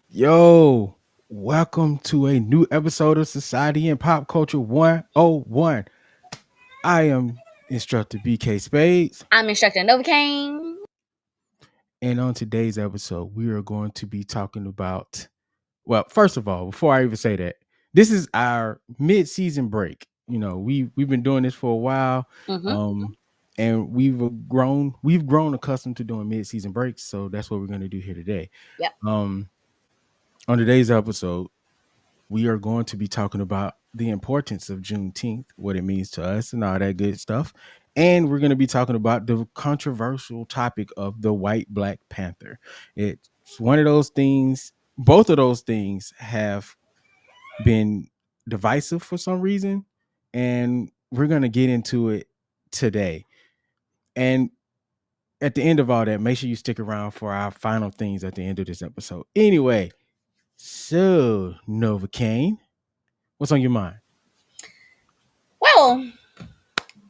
Yo, welcome to a new episode of Society and Pop Culture 101. I am instructor BK Spades, I'm instructor Novacaine. and on today's episode, we are going to be talking about. Well, first of all, before I even say that, this is our mid-season break. You know, we've been doing this for a while, Mm-hmm. and we've grown accustomed to doing mid-season breaks. So that's what we're going to do here today. Yep. Um, on today's episode, we are going to be talking about the importance of Juneteenth, what it means to us, and all that good stuff. And we're going to be talking about the controversial topic of the white Black Panther. It's one of those things, both of those things have been divisive for some reason. And we're going to get into it today. And at the end of all that, make sure you stick around for our final things at the end of this episode. Anyway, so Novacaine, what's on your mind? Well,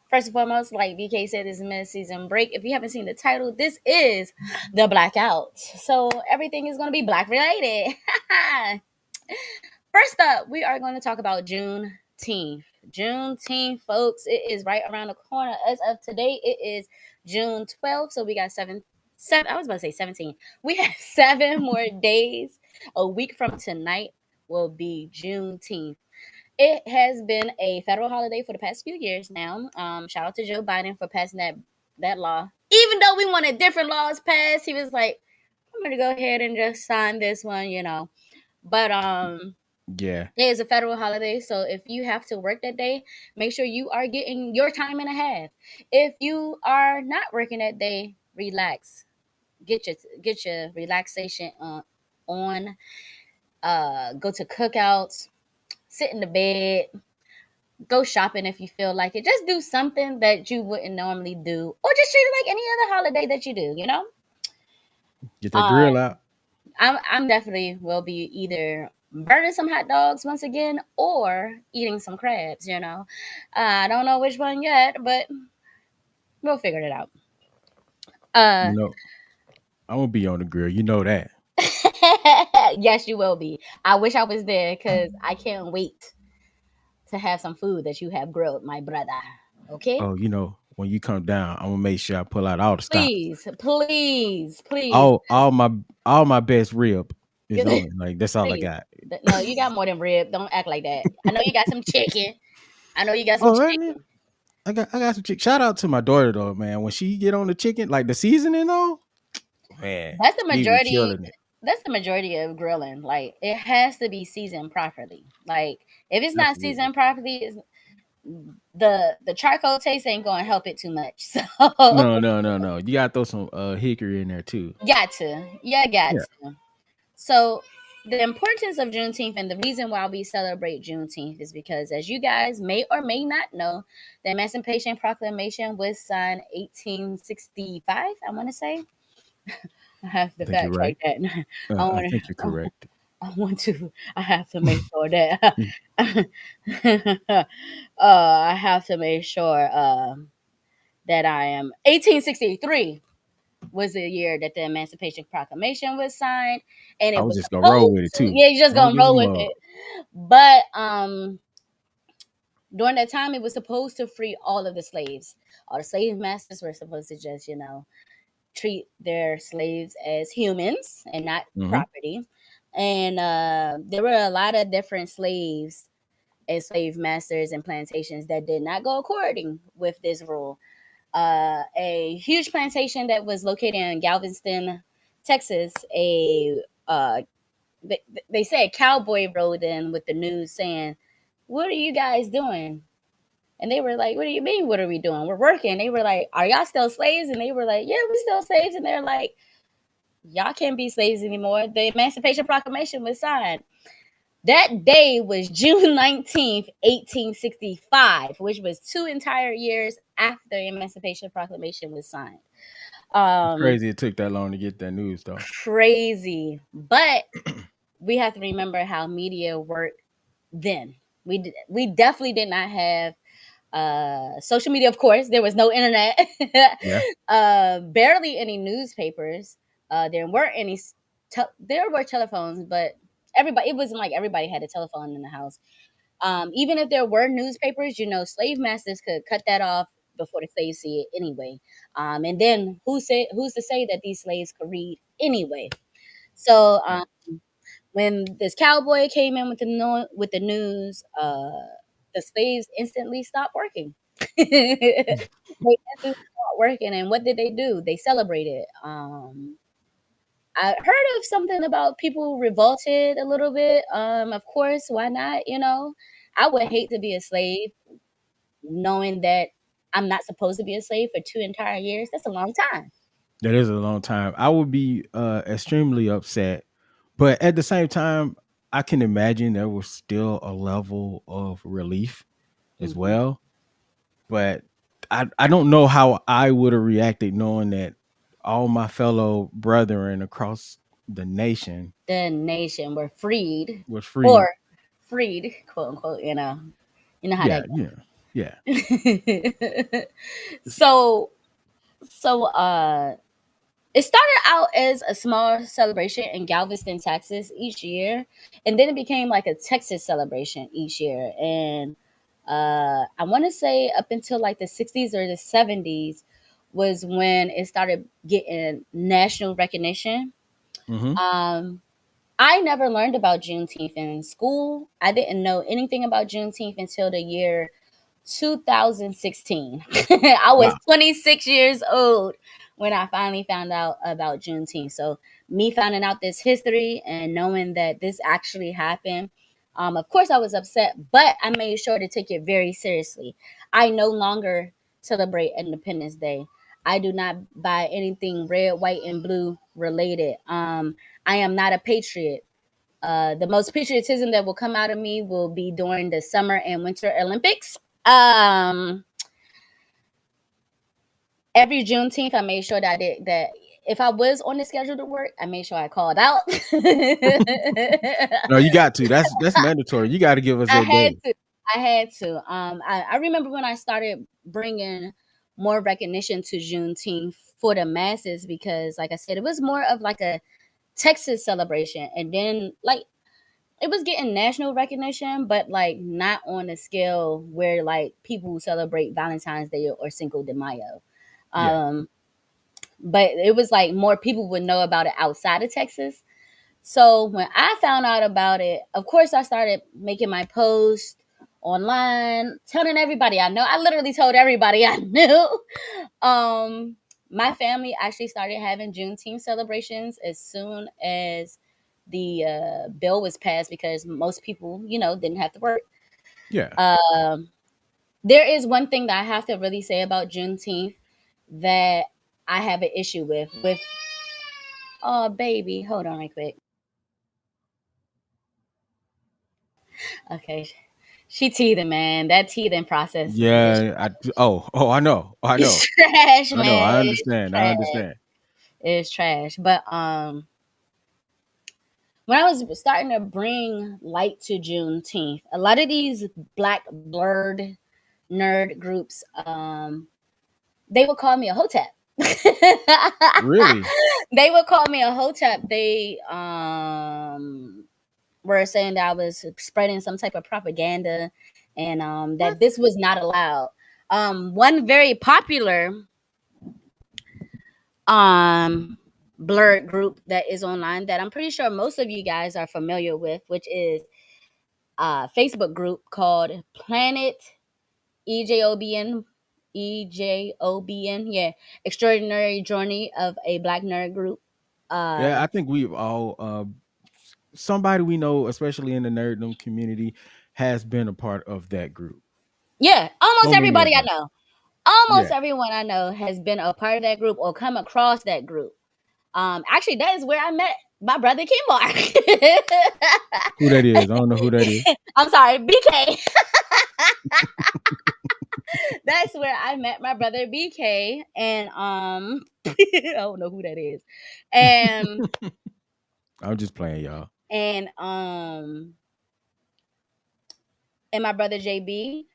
first and foremost, like BK said, this is mid-season break. If you haven't seen the title, this is the Blackout. So everything is going to be Black related. First up, we are going to talk about Juneteenth. Juneteenth, folks, it is right around the corner. As of today, it is June 12th. So we got seven. I was about to say 17. We have 7 more days. A week from tonight will be Juneteenth. It has been a federal holiday for the past few years now. Shout out to Joe Biden for passing that law. Even though we wanted different laws passed, he was like, "I'm going to go ahead and just sign this one," But Yeah. it is a federal holiday, so if you have to work that day, make sure you are getting your time and a half. If you are not working that day, relax. Get your relaxation on. Go to cookouts, sit in the bed, go shopping if you feel like it. Just do something that you wouldn't normally do, or just treat it like any other holiday that you do. Get that Uh, grill out. I'm definitely will be either burning some hot dogs once again or eating some crabs. I don't know which one yet, but we'll figure it out. You know, I'm gonna be on the grill. You know that. Yes, you will be. I wish I was there because I can't wait to have some food that you have grilled, my brother. Okay? Oh, when you come down, I'm gonna make sure I pull out all the stops. Please, please, please. All my best rib is Please. on it. Like that's all I got. No, you got more than rib. Don't act like that. I know you got some chicken. I know you got some Oh, right, man. chicken. I got some chicken. Shout out to my daughter though, man. When she get on the chicken, like the seasoning though, man, That's the we be majority. killing it. That's the majority of grilling. Like it has to be seasoned properly. Like if it's not Absolutely. seasoned properly, the charcoal taste ain't gonna help it too much. So No. You gotta throw some hickory in there too. got to. Yeah, got Yeah. to. So the importance of Juneteenth and the reason why we celebrate Juneteenth is because, as you guys may or may not know, the Emancipation Proclamation was signed 1865. I want to say. I have to I think you're fact check right. that. I I want think you're to. correct. I want to. I have to make sure that. I have to make sure that I am 1863 was the year that the Emancipation Proclamation was signed, and I it was was just gonna roll supposed with it to. too. Yeah, you just Don't gonna give a roll with mug. it. But during that time, it was supposed to free all of the slaves. All the slave masters were supposed to just, treat their slaves as humans and not Hmm. property. And there were a lot of different slaves and slave masters and plantations that did not go according with this rule. A huge plantation that was located in Galveston, Texas, they, they said a cowboy rode in with the news saying, "What are you guys doing?" And they were like, "What do you mean? What are we doing? We're working." They were like, "Are y'all still slaves?" And they were like, "Yeah, we still slaves." And they're like, "Y'all can't be slaves anymore." The Emancipation Proclamation was signed. That day was June 19th, 1865, which was 2 entire years after the Emancipation Proclamation was signed. It's Um, crazy it took that long to get that news though. Crazy. But we have to remember how media worked then. We definitely did not have social media. Of course, there was no internet. Yeah. Barely any newspapers. There weren't any. There were telephones, but everybody. It wasn't like everybody had a telephone in the house. Even if there were newspapers, slave masters could cut that off before the slaves see it anyway. And then who's to say that these slaves could read anyway? So Yeah. when this cowboy came in with with the news, the slaves instantly stopped working. They instantly stopped working, and what did they do? They celebrated. I heard of something about people revolted a little bit. Of course, why not? I would hate to be a slave, knowing that I'm not supposed to be a slave for 2 entire years. That's a long time. That is a long time. I would be extremely upset, but at the same time, I can imagine there was still a level of relief as Hmm. well. But I don't know how I would have reacted knowing that all my fellow brethren across the nation The nation were freed, was free. or freed, quote unquote. You know how Yeah, that yeah, yeah. goes. So it started out as a small celebration in Galveston, Texas each year, and then it became like a Texas celebration each year. And I want to say up until like the 60s or the 70s was when it started getting national recognition. Hmm. Um, I never learned about Juneteenth in school. I didn't know anything about Juneteenth until the year 2016. I was Wow. 26 years old when I finally found out about Juneteenth. So, me finding out this history and knowing that this actually happened, of course, I was upset, but I made sure to take it very seriously. I no longer celebrate Independence Day. I do not buy anything red, white, and blue related. I am not a patriot. The most patriotism that will come out of me will be during the Summer and Winter Olympics. Um, every Juneteenth, I made sure that that if I was on the schedule to work, I made sure I called out. No, you got to. That's mandatory. You got to give us I that had day. to. I had to. I remember when I started bringing more recognition to Juneteenth for the masses because, like I said, it was more of like a Texas celebration, and then like it was getting national recognition, but like not on a scale where like people celebrate Valentine's Day or Cinco de Mayo. Yeah. Um, but it was like more people would know about it outside of Texas. So when I found out about it, of course I started making my post online, telling everybody I know. I literally told everybody I knew. Um, my family actually started having Juneteenth celebrations as soon as the bill was passed because most people, didn't have to work. Yeah. Um, there is one thing that I have to really say about Juneteenth that I have an issue with. Oh, baby, hold on right quick. Okay, she teething, man. That teething process is Yeah. Oh, I know. I know. it's trash, I know. man. I It's understand. I trash. understand. It's trash. But when I was starting to bring light to Juneteenth, a lot of these black blurred nerd groups, they would call me a hotep. Really? They would call me a hotep. They were saying that I was spreading some type of propaganda and What? that this was not allowed. One very popular um blurred group that is online that I'm pretty sure most of you guys are familiar with, which is a Facebook group called Planet EJOBN. EJOBN, yeah, Extraordinary Journey of a Black Nerd Group. Yeah, Uh, I think we've all somebody we know, especially in the nerddom community, has been a part of that group. yeah, So almost many everybody of I us. know, almost Yeah. everyone I know has been a part of that group or come across that group. Actually, that is where I met my brother Kimbar. Who that is? I don't know who that is. I'm sorry, BK. That's where I met my brother BK, and I don't know who that is, and I'm just playing, y'all. and and my brother JB.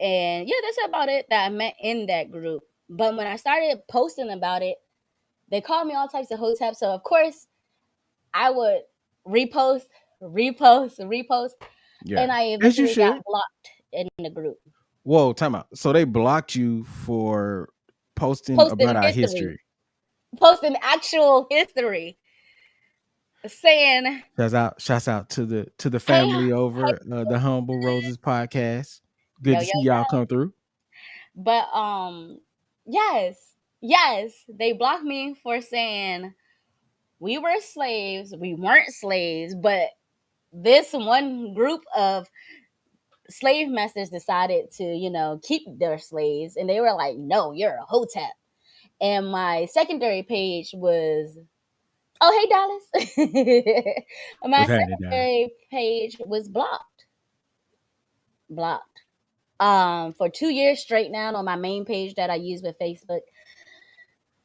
And yeah, that's about it that I met in that group. But when I started posting about it, they called me all types of hoteps. So of course I would repost, repost, Yeah, and I as you eventually got should. blocked in the group. Whoa, time out. So they blocked you for posting about Posting our history, history. posting actual history, saying, Shouts out to the "Hey, family over the Humble Roses podcast. Good yo, to yo, see y'all come through. but yes, yes, they blocked me for saying we were slaves. We weren't slaves, but this one group of slave masters decided to, keep their slaves, and they were like, "No, you're a hotep." And my secondary page was, "Oh, hey, Dallas." My What's happening, Dallas? secondary page was blocked. For 2 years straight now on my main page that I use with Facebook.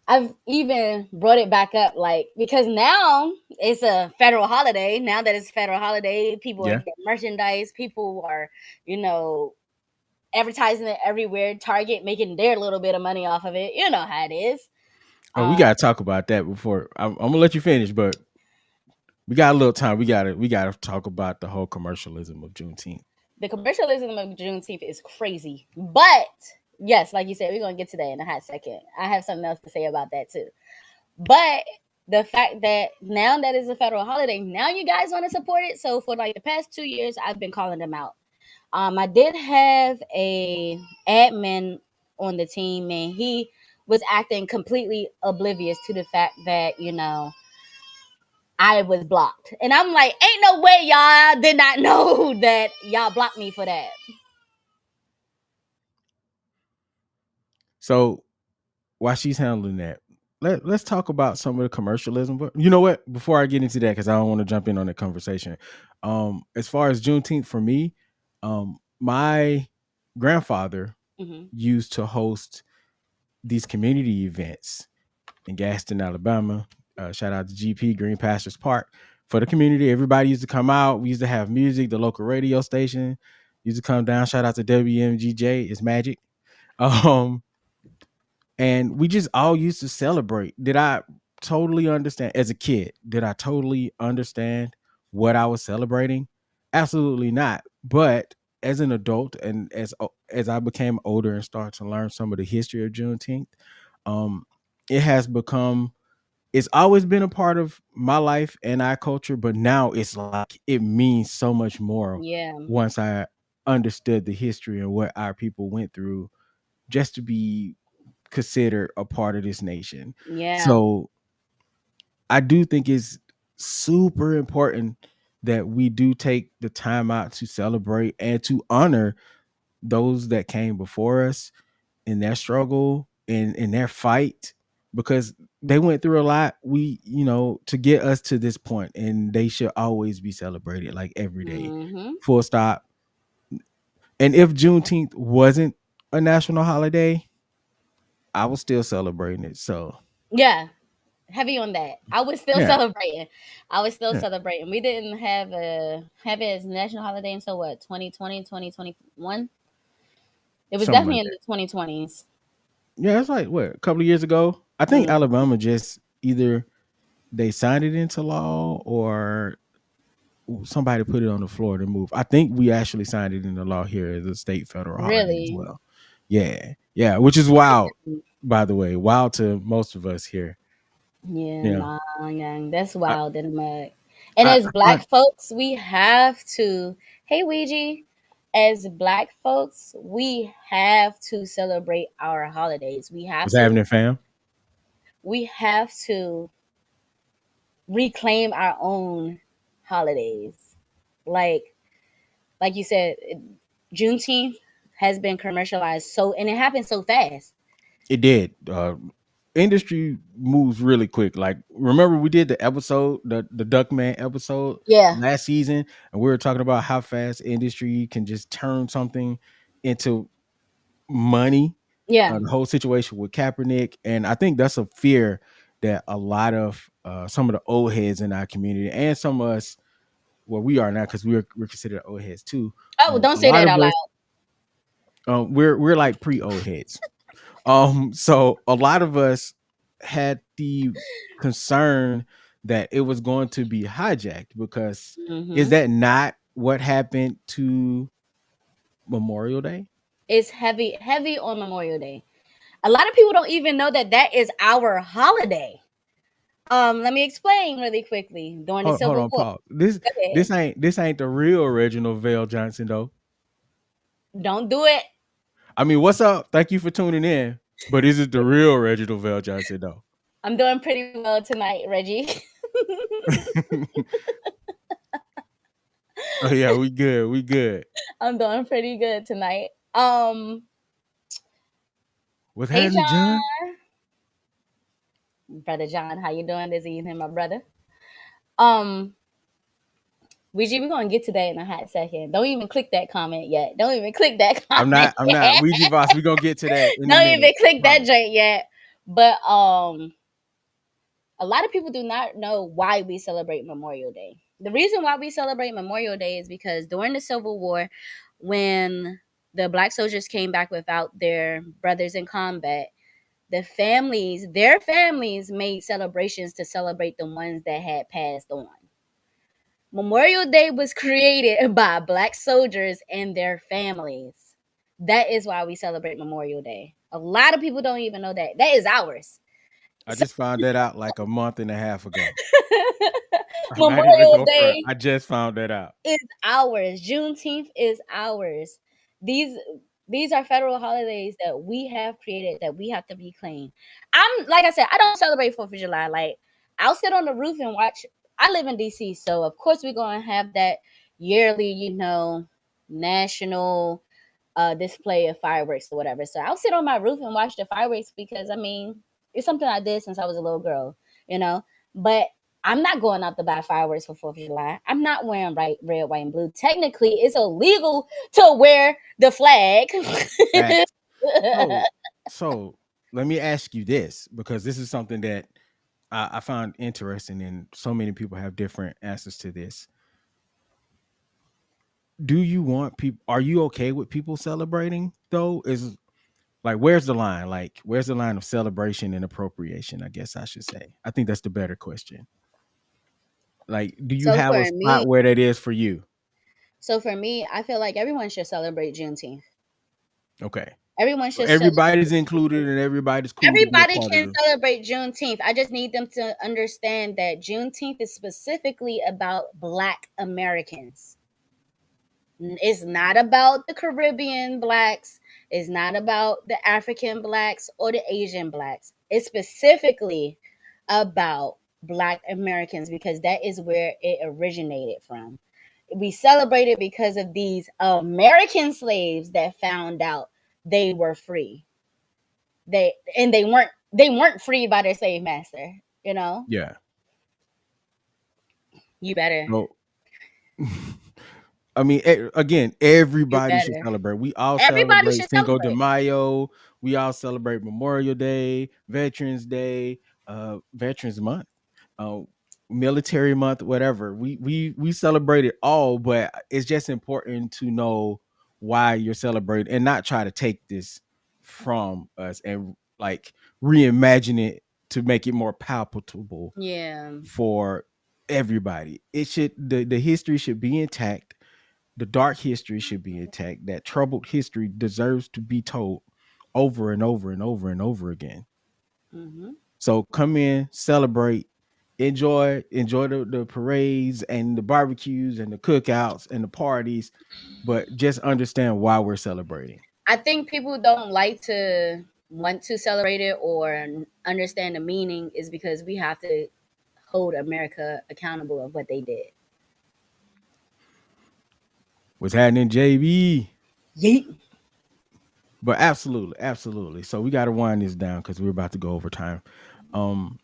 I've even brought it back up, like, because now it's a federal holiday. Now that it's a federal holiday, people are Yeah. getting merchandise. People are, you know, advertising it everywhere. Target making their little bit of money off of it. You know how it is. Oh, we Um, gotta talk about that before I'm gonna let you finish, but we got a little time. We gotta talk about the whole commercialism of Juneteenth. the commercialism of Juneteenth is crazy, but yes, like you said, we're gonna get to that in a hot second. I have something else to say about that too. But the fact that now that is a federal holiday, now you guys want to support it. So for like the past 2 years, I've been calling them out. I did have a admin on the team, and he was acting completely oblivious to the fact that I was blocked, and I'm like, ain't no way y'all did not know that y'all blocked me for that. So while she's handling that, let's talk about some of the commercialism. But you know what? Before I get into that, because I don't want to jump in on the conversation. As far as Juneteenth for me, my grandfather Hmm. used to host these community events in Gaston, Alabama. Shout out to GP Green Pastures Park for the community. Everybody used to come out. We used to have music. The local radio station used to come down. Shout out to WMGJ. It's magic. Um, and we just all used to celebrate. Did I totally understand as a kid? Did I totally understand what I was celebrating? Absolutely not. But as an adult and as I became older and started to learn some of the history of Juneteenth, um, it has become it's always been a part of my life and our culture, but now it's like it means so much more Yeah, once I understood the history and what our people went through just to be considered a part of this nation. yeah, So I do think it's super important that we do take the time out to celebrate and to honor those that came before us in their struggle and in their fight because they went through a lot to get us to this point, and they should always be celebrated like every day, hmm, full stop. And if Juneteenth wasn't a national holiday, I was still celebrating it. So yeah. Heavy on that. I was still yeah, celebrating. I was still yeah, celebrating. We didn't have it as national holiday until what, 2020, 2021. It was something definitely like in that. the 2020s. Yeah, it's like what, a couple of years ago. I think Mm, Alabama just either they signed it into law or somebody put it on the floor to move. I think we actually signed it into law here as a state federal holiday as really? well. Yeah, yeah, which is wild, by the way, wild to most of us here. Yeah, Yeah, nah, yeah, that's I, wild in the mud. And I, as I find black folks, we have to, hey Ouija, as black folks, we have to celebrate our holidays. what's happening, fam. We have to reclaim our own holidays. Like like you said, Juneteenth has been commercialized so, and it happened so fast. It did. Industry moves really quick. Like, remember we did the episode, the Duckman episode Yeah, last season, and we were talking about how fast industry can just turn something into money. yeah, The whole situation with Kaepernick, and I think that's a fear that a lot of some of the old heads in our community and some of us well, we are now because we're considered old heads too. Oh, don't A say lot that of out us, loud. we're like pre old heads. So a lot of us had the concern that it was going to be hijacked because is Hmm. that not what happened to Memorial Day? It's heavy, heavy on Memorial Day. A lot of people don't even know that that is our holiday. Let me explain really quickly. During the Hold Civil on, War, Paul. This go ahead. this ain't the real Reginald Vale Johnson though. Don't do it. I mean, what's up? Thank you for tuning in. But is it the real Reginald Vale Johnson though? I'm doing pretty well tonight, Reggie. Oh yeah, we good. We good. I'm doing pretty good tonight. What's Hey happening, John, John? brother John, how you doing this evening, my brother? Um, we're gonna get to that in a hot second. Don't even click that comment yet. Don't even click that I'm comment not. I'm not. yet. Ouija boss. We gonna get to that in a Don't even minute. click that Promise. joint yet. But a lot of people do not know why we celebrate Memorial Day. The reason why we celebrate Memorial Day is because during the Civil War, when the black soldiers came back without their brothers in combat, their families made celebrations to celebrate the ones that had passed on. Memorial Day was created by black soldiers and their families. That is why we celebrate Memorial Day. A lot of people don't even know that. That is ours. I just found that out like a month and a half ago. I'm not even Memorial go for it. Day I just found that out. is ours. Juneteenth is ours. These these are federal holidays that we have created that we have to reclaim. I'm like I said, I don't celebrate 4th of July. Like I'll sit on the roof and watch. I live in DC, so of course we're gonna have that yearly, national display of fireworks or whatever. So I'll sit on my roof and watch the fireworks because I mean it's something I did since I was a little girl, you know. But I'm not going out to buy fireworks for 4th of July. I'm not wearing red, white, and blue. Technically, it's illegal to wear the flag. Facts. So, so let me ask you this because this is something that I found interesting, and so many people have different answers to this. Do you want people? Are you okay with people celebrating though? Is like where's the line? Like where's the line of celebration and appropriation? I guess I should say. I think that's the better question. Like, do you so have a for spot me, where that is for you? I feel like everyone should celebrate Juneteenth. Okay. Everyone So should everybody's celebrate included Juneteenth. and everybody's cool to be a Everybody part of can it. celebrate Juneteenth. I just need them to understand that Juneteenth is specifically about Black Americans. It's not about the Caribbean blacks. It's not about the African blacks or the Asian blacks. It's specifically about Black Americans because that is where it originated from. We celebrate it because of these American slaves that found out they were free. They weren't free by their slave master. You know, Yeah. you better, So I mean, again, you everybody should better. celebrate. We all Everybody celebrate should Cinco de celebrate. Mayo. We all celebrate Memorial Day, Veterans Day, Veterans Month, uh, Military Month, whatever. We celebrate it all, but it's just important to know why you're celebrating and not try to take this from us and like reimagine it to make it more palpable Yeah. for everybody. It should the history should be intact. The dark history should be intact. That troubled history deserves to be told over and over and over and over again. Hmm. So come in, celebrate, enjoy the parades and the barbecues and the cookouts and the parties, but just understand why we're celebrating. I think people don't like to want to celebrate it or understand the meaning is because we have to hold America accountable of what they did. What's happening, JB? Yeet. But absolutely, absolutely. So we got to wind this down because we're about to go over time. Um,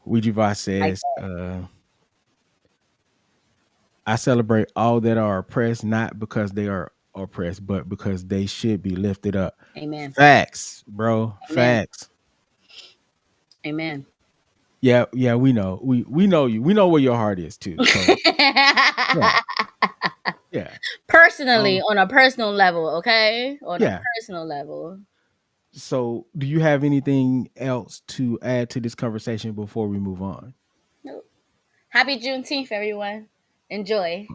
Ouija Voss Like says, I celebrate all that are oppressed, not because they are oppressed, but because they should be lifted up. that. Amen. Facts, bro. Amen. Facts. Amen. Yeah, we know. We know you. We know where your heart is too. So yeah, yeah. Personally, Um, on a personal level, okay? On a yeah. personal level. So do you have anything else to add to this conversation before we move on? Nope. Happy Juneteenth, everyone. Enjoy.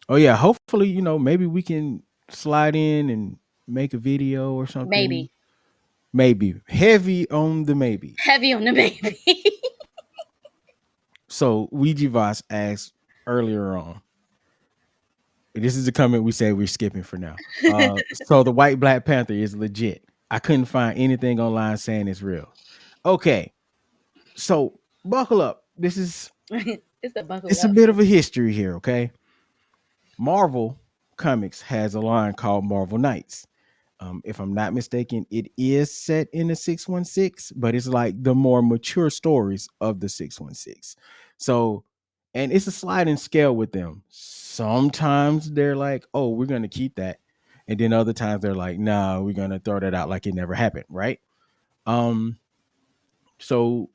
Oh yeah, hopefully, maybe we can slide in and make a video or something. Maybe. Maybe. Heavy on the maybe. Heavy on the baby. So Ouija Voss asked earlier on. This is the comment we say we're skipping for now. So the white Black Panther is legit. I couldn't find anything online saying it's real. Okay, so buckle up. It's the buckle It's a up. bit of a history here. Okay, Marvel Comics has a line called Marvel Knights. If I'm not mistaken, it is set in the 616, but it's like the more mature stories of the 616. So, and it's a sliding scale with them. Sometimes they're like, oh, we're going to keep that. And then other times they're like, nah, we're going to throw that out like it never happened. Right. Um, so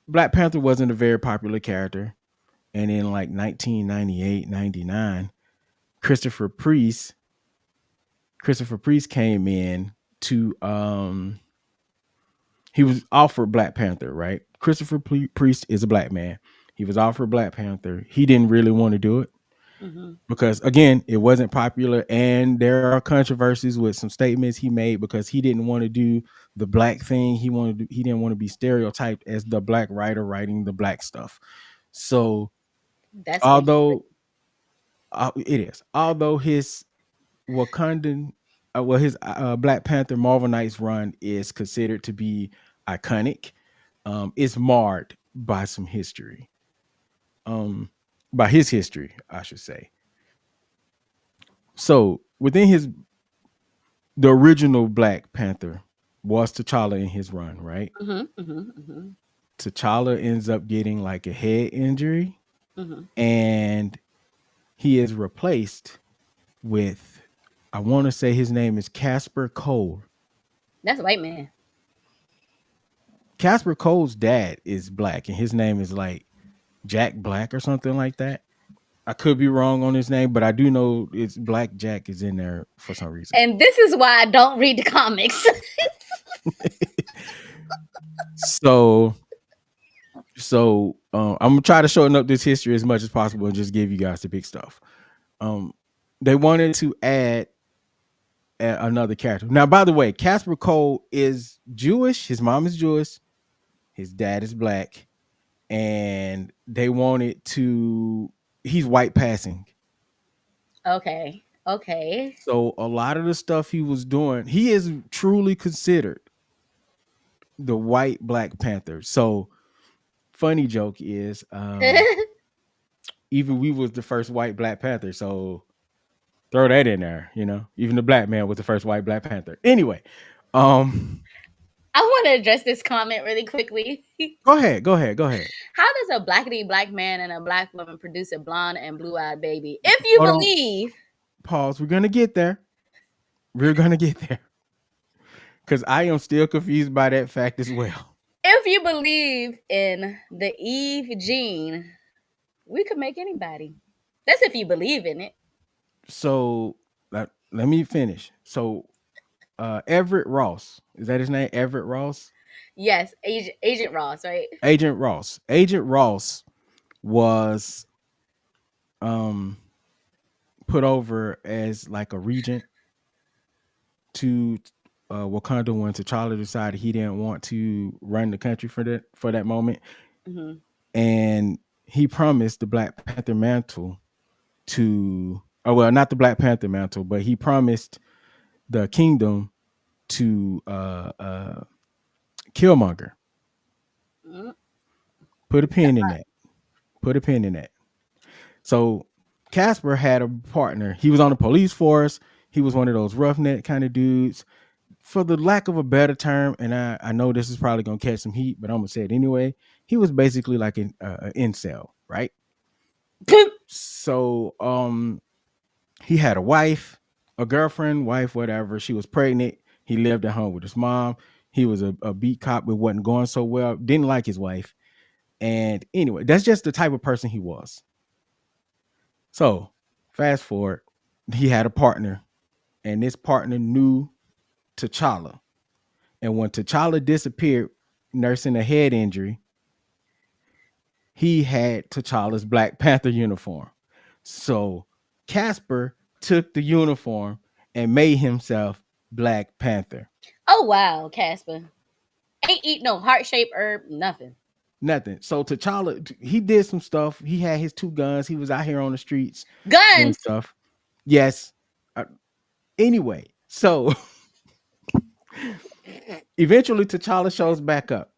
Black Panther wasn't a very popular character. And in like 1998, 99, Christopher Priest, Christopher Priest came in to he was offered Black Panther, right? Christopher Priest is a black man. He was offered Black Panther. He didn't really want to do it Hmm. because, again, it wasn't popular, and there are controversies with some statements he made because he didn't want to do the black thing. He didn't want to be stereotyped as the black writer writing the black stuff. So, That's what he would. although it is, although his Wakandan, his Black Panther Marvel Knights run is considered to be iconic. It's marred by some history, um, by his history, I should say. So within the original Black Panther was T'Challa in his run, right? Hmm. Hmm. Hmm. T'Challa ends up getting like a head injury, Hmm. and he is replaced with, I want to say his name is Casper Cole. That's a white man. Casper Cole's dad is black, and his name is like Jack Black or something like that. I could be wrong on his name, but I do know it's Black Jack is in there for some reason. And this is why I don't read the comics. so, I'm gonna try to shorten up this history as much as possible and just give you guys the big stuff. Um, they wanted to add another character. Now, by the way, Casper Cole is Jewish. His mom is Jewish. His dad is black, and they wanted to. He's white passing. Okay. Okay. So a lot of the stuff he was doing, he is truly considered the white Black Panther. So funny joke is, even we was the first white Black Panther. So throw that in there, Even the black man was the first white Black Panther. Anyway, um, I want to address this comment really quickly. go ahead. How does a blackity black man and a black woman produce a blonde and blue eyed baby? If you Hold on, believe, pause. We're gonna get there. We're gonna get there because I am still confused by that fact as well. if you believe in the Eve gene, we could make anybody. That's if you believe in it. So let me finish. So Everett Ross, is that his name? Everett Ross. Yes, Agent Ross, right? Agent Ross. Agent Ross was um put over as like a regent to Wakanda when T'Challa decided he didn't want to run the country for that moment, Hmm. and he promised the Black Panther mantle to, oh well, not the Black Panther mantle, but he promised the kingdom to Killmonger. Mm. Put a pin in that. Put a pin in that. So Casper had a partner. He was on the police force. He was one of those roughneck kind of dudes. For the lack of a better term, and I know this is probably gonna catch some heat, but I'm gonna say it anyway. He was basically like an incel, right? So he had a wife, a girlfriend, wife, whatever. She was pregnant. He lived at home with his mom. He was a beat cop. It wasn't going so well. Didn't like his wife. And anyway, that's just the type of person he was. So fast forward, he had a partner, and this partner knew T'Challa. And when T'Challa disappeared, nursing a head injury, he had T'Challa's Black Panther uniform. So Casper took the uniform and made himself Black Panther. Oh wow, Casper. Ain't eat no heart shaped herb, nothing. Nothing. So T'Challa, he did some stuff. He had his two guns. He was out here on the streets doing Guns. stuff. Yes. Uh, anyway, so eventually T'Challa shows back up.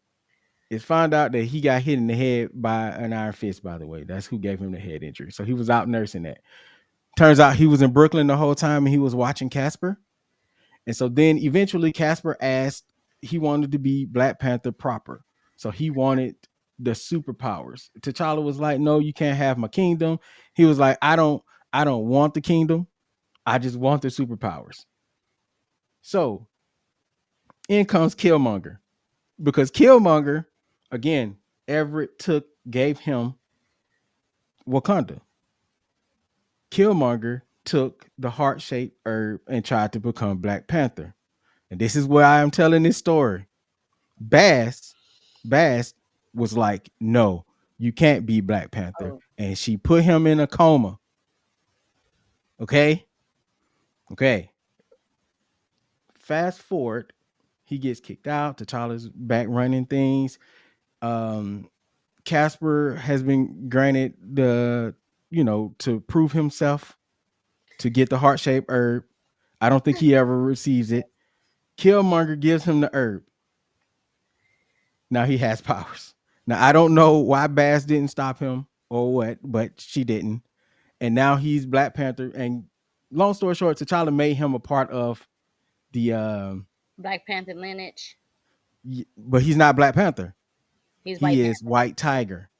It's found out that he got hit in the head by an iron fist, by the way. That's who gave him the head injury. So he was out nursing that. Turns out he was in Brooklyn the whole time and he was watching Casper. And so then eventually Casper asked, he wanted to be Black Panther proper. So he wanted the superpowers. T'Challa was like, "No, you can't have my kingdom." He was like, I don't want the kingdom. I just want the superpowers." So in comes Killmonger. Because Killmonger, again, Everett gave him Wakanda. Killmonger took the heart-shaped herb and tried to become Black Panther. And this is where I am telling this story. Bass, Bass was like, "No, you can't be Black Panther." Oh. And she put him in a coma. Okay? Okay. Fast forward, he gets kicked out. T'Challa's back running things. Um, Casper has been granted to prove himself to get the heart shaped herb. I don't think he ever receives it. Killmonger gives him the herb. Now he has powers. Now I don't know why Bass didn't stop him or what, but she didn't. And now he's Black Panther. And long story short, T'Challa made him a part of the Black Panther lineage. but he's not Black Panther. He's White He is Panther. White Tiger.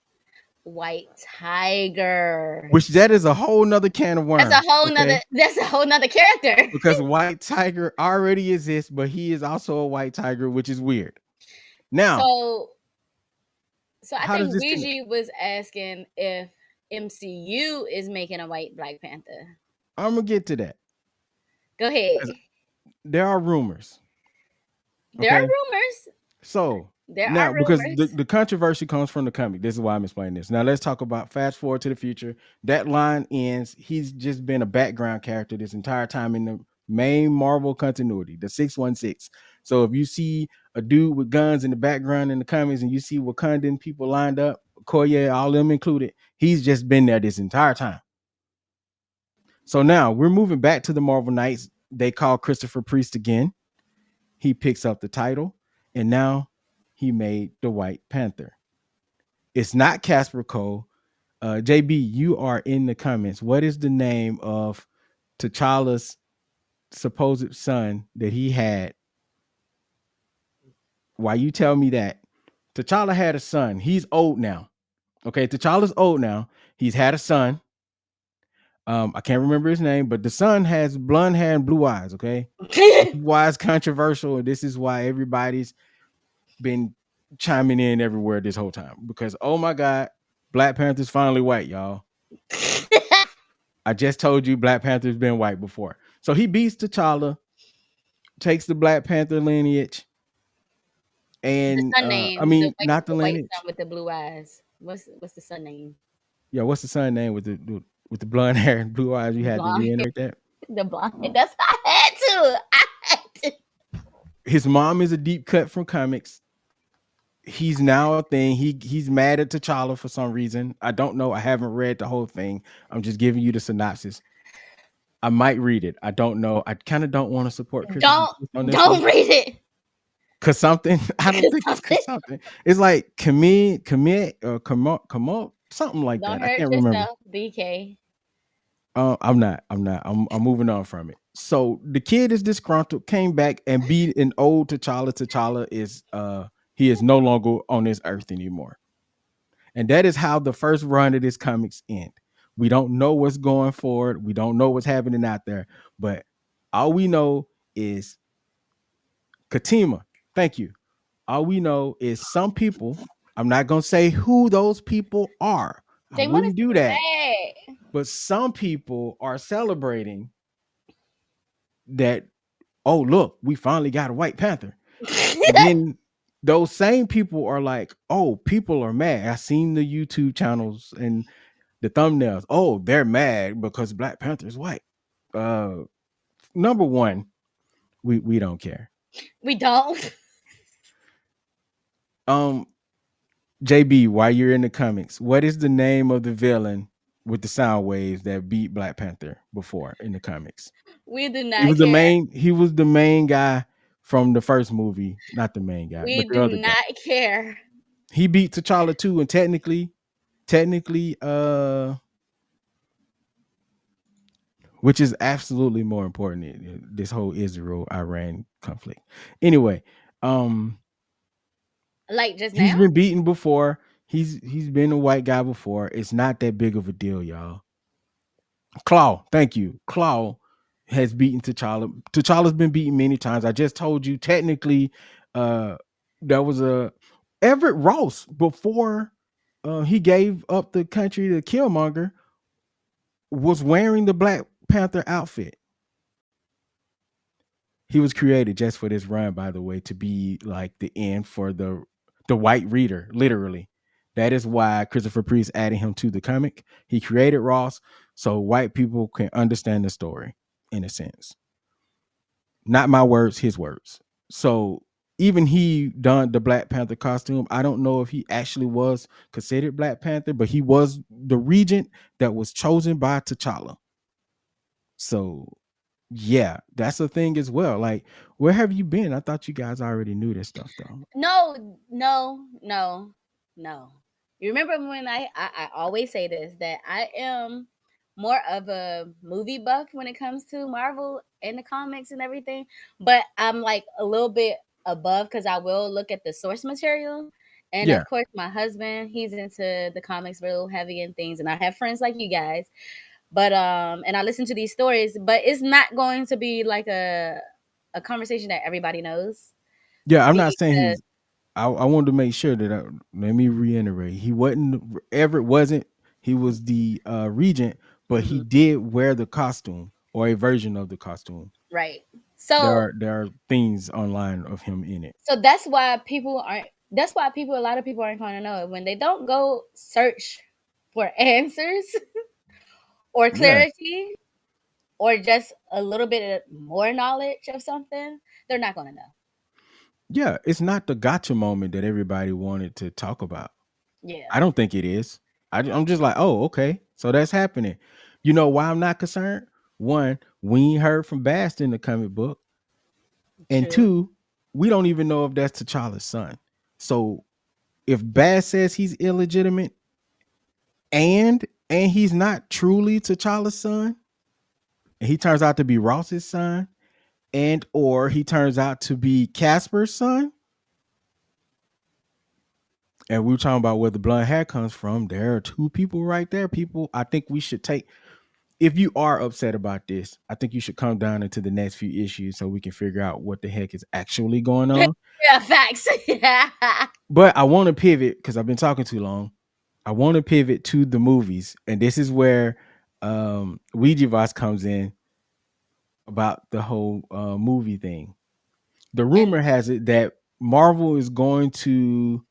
White Tiger. Which that is a whole nother can of That's worms. a whole nother. Okay. That's a whole nother character. Because White Tiger already exists, but he is also a White Tiger, which is weird. Now, So, so I how does think this connect? Ouija was asking if MCU is making a white Black Panther. I'm gonna get to that. Go ahead. There are rumors. There are Okay. rumors. So There now, are because rumors. the controversy comes from the comic, this is why I'm explaining this. Now let's talk about fast forward to the future. That line ends. He's just been a background character this entire time in the main Marvel continuity, the 616. So if you see a dude with guns in the background in the comics and you see Wakandan people lined up, Koye, all them included, he's just been there this entire time. So now we're moving back to the Marvel Knights. They call Christopher Priest again. He picks up the title, and now he made the White Panther. It's not Casper Cole. JB, you are in the comments. What is the name of T'Challa's supposed son that he had? Why you tell me that? T'Challa had a son. He's old now. Okay, T'Challa's old now. He's had a son. I can't remember his name, but the son has blonde hair and blue eyes. Okay, this is why it's controversial, and this is why everybody's been chiming in everywhere this whole time because oh my god, Black Panther's finally white, y'all. I just told you Black Panther's been white before. So he beats T'Challa, takes the Black Panther lineage, The and son name, I mean not the the white lineage. son with the blue eyes. What's the son name? Yeah, what's the son name with the blonde hair and blue eyes? You had to Blonde. reiterate that. The blonde. That's I had to. I had to. His mom is a deep cut from comics. He's now a thing. He's mad at T'Challa for some reason. I don't know. I haven't read the whole thing. I'm just giving you the synopsis. I might read it. I don't know. I kind of don't want to support Christopher Don't Priest on this don't one. read it. Cause something. I don't think it's cause something. It's like commit or come up, something like Don't that. I hurt can't remember. yourself, BK. I'm not. I'm moving on from it. So the kid is disgruntled, came back and beat an old T'Challa. T'Challa is he is no longer on this earth anymore. And that is how the first run of this comics end. We don't know what's going forward. We don't know what's happening out there. But all we know is Katima. Thank you. All we know is some people. I'm not gonna say who those people are. I They want us wouldn't to do be that. mad. But some people are celebrating that, oh, look, we finally got a White Panther. And then those same people are like, oh, people are mad. I seen the YouTube channels and the thumbnails. Oh, they're mad because Black Panther is white. Uh Number one, we don't care. We don't. Um JB, while you're in the comics, what is the name of the villain with the sound waves that beat Black Panther before in the comics? We do not care. He was the main guy from the first movie, not the main guy, We but the do other guy. not care. He beat T'Challa too, and technically, which is absolutely more important in this whole Israel Iran conflict. Anyway, um, Like just he's now? been beaten before. He's been a white guy before. It's not that big of a deal, y'all. Claw, thank you. Claw has beaten T'Challa. T'Challa's been beaten many times. I just told you technically uh there was a Everett Ross before he gave up the country to Killmonger was wearing the Black Panther outfit. He was created just for this run, by the way, to be like the end for the white reader, literally. That is why Christopher Priest added him to the comic. He created Ross so white people can understand the story in a sense. Not my words, his words. So even he donned the Black Panther costume. I don't know if he actually was considered Black Panther, but he was the regent that was chosen by T'Challa. So yeah, that's a thing as well. Like, where have you been? I thought you guys already knew this stuff though. No, no, no, no. You remember when I always say this that I am more of a movie buff when it comes to Marvel and the comics and everything, but I'm like a little bit above because I will look at the source material. And Yeah. of course, my husband, he's into the comics real heavy and things, and I have friends like you guys. But and I listen to these stories, but it's not going to be like a conversation that everybody knows Yeah, I'm not saying he because was. I wanted to make sure that let me reiterate. He wasn't Everett wasn't. He was the regent, but he mhm, did wear the costume or a version of the costume. right. There So are there are things online of him in it. so that's why people aren't. That's why people. A lot of people aren't going to know it when they don't go search for answers or Yeah. clarity or just a little bit of more knowledge of something. They're not going to know. Yeah, it's not the gotcha moment that everybody wanted to talk about. Yeah. I don't think it is. I'm just like, oh, okay. So that's happening. You know why I'm not concerned? One, we ain't heard from Bast in the comic book. And True. two, we don't even know if that's T'Challa's son. So if Bast says he's illegitimate and he's not truly T'Challa's son, and he turns out to be Ross's son, and or he turns out to be Casper's son, and we were talking about where the blonde hair comes from, there are two people right there. People, I think we should take if you are upset about this, I think you should come down into the next few issues so we can figure out what the heck is actually going on. Yeah, facts. Yeah. But I want to pivot because I've been talking too long. I want to pivot to the movies, and this is where Ouija Voss comes in about the whole movie thing. The And rumor has it that Marvel is going to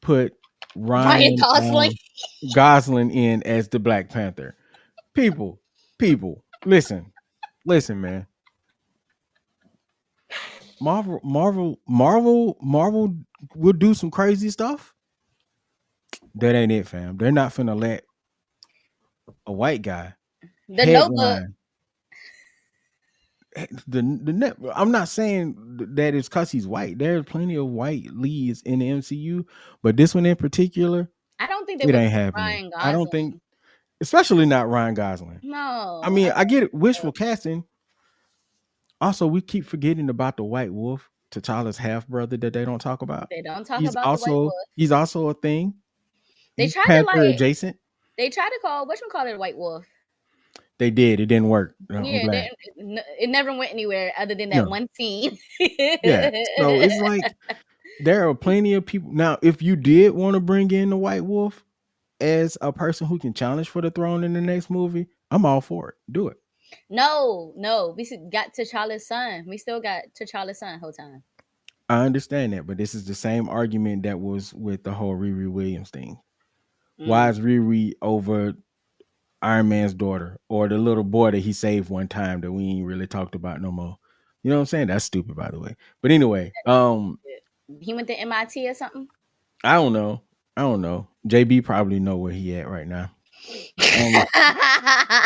put Ryan Ryan Gosling. Gosling in as the Black Panther. People, listen, man. Marvel will do some crazy stuff. That ain't it, fam. They're not finna let a white guy The Notebook. headline the net. I'm not saying that it's because he's white. There's plenty of white leads in the MCU, but this one in particular, I don't think they it would ain't put happening. Ryan I don't think, Gosling. especially not Ryan Gosling. I No, I mean, I don't get it, think so. wishful casting. Also, we keep forgetting about the White Wolf, T'Challa's half brother that they don't talk about. They don't talk about the White Wolf. He's also a thing. They He's tried to Panther like adjacent. they tried to call whatchamacallit White Wolf. They did. It didn't work. I'm Yeah, glad. it never went anywhere other than that No. one scene. Yeah. So it's like There are plenty of people now. If you did want to bring in the White Wolf as a person who can challenge for the throne in the next movie, I'm all for it. Do it. No, got T'Challa's son. We still got T'Challa's son whole time. I understand that, but this is the same argument that was with the whole Riri Williams thing. Why Mm. is Riri over Iron Man's daughter or the little boy that he saved one time that we ain't really talked about no more? You know what I'm saying? That's stupid, by the way. But anyway, He went to MIT or something. I don't know. I don't know. JB probably know where he at right now. Um,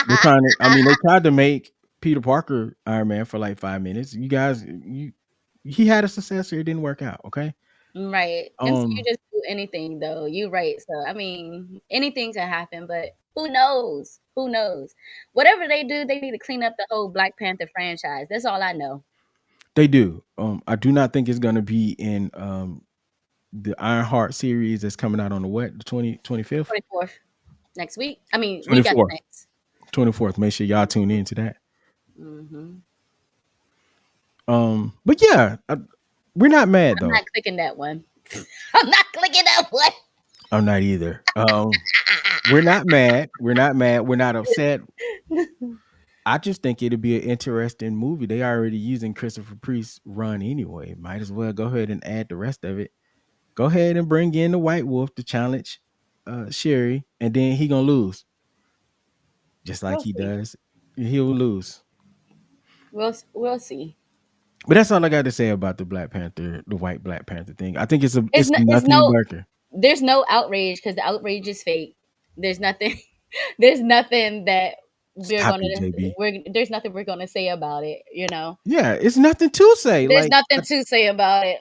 they're trying to. I mean, they tried to make Peter Parker Iron Man for like 5 minutes. You guys, he had a successor. It didn't work out. Okay. Right. MCU Um, just do anything though. You right. So I mean, anything can happen, but who knows? Who knows? Whatever they do, they need to clean up the whole Black Panther franchise. That's all I know. they do. I do not think it's gonna be in the Ironheart series that's coming out on the what the 25th, 24th next week. I mean, week after 24th, next. 24th. Make sure y'all tune in to that. Mm-hmm. But yeah, we're not mad I'm though. not clicking that one. I'm not clicking that one. I'm not either. We're not mad. We're not mad. We're not upset. I just think it'd be an interesting movie. They already using Christopher Priest's run anyway. Might as well go ahead and add the rest of it. Go ahead and bring in the White Wolf to challenge Sherry, and then he gonna lose, just like We'll he see. does. He'll lose. We'll see. But that's all I got to say about the Black Panther, the White Black Panther thing. I think It's it's no, it's nothing no darker. there's no outrage because the outrage is fake. There's nothing. There's nothing that Stop it, JB. there's nothing we're gonna say about it. You know, Yeah, it's nothing to say. there's Like nothing to say about it.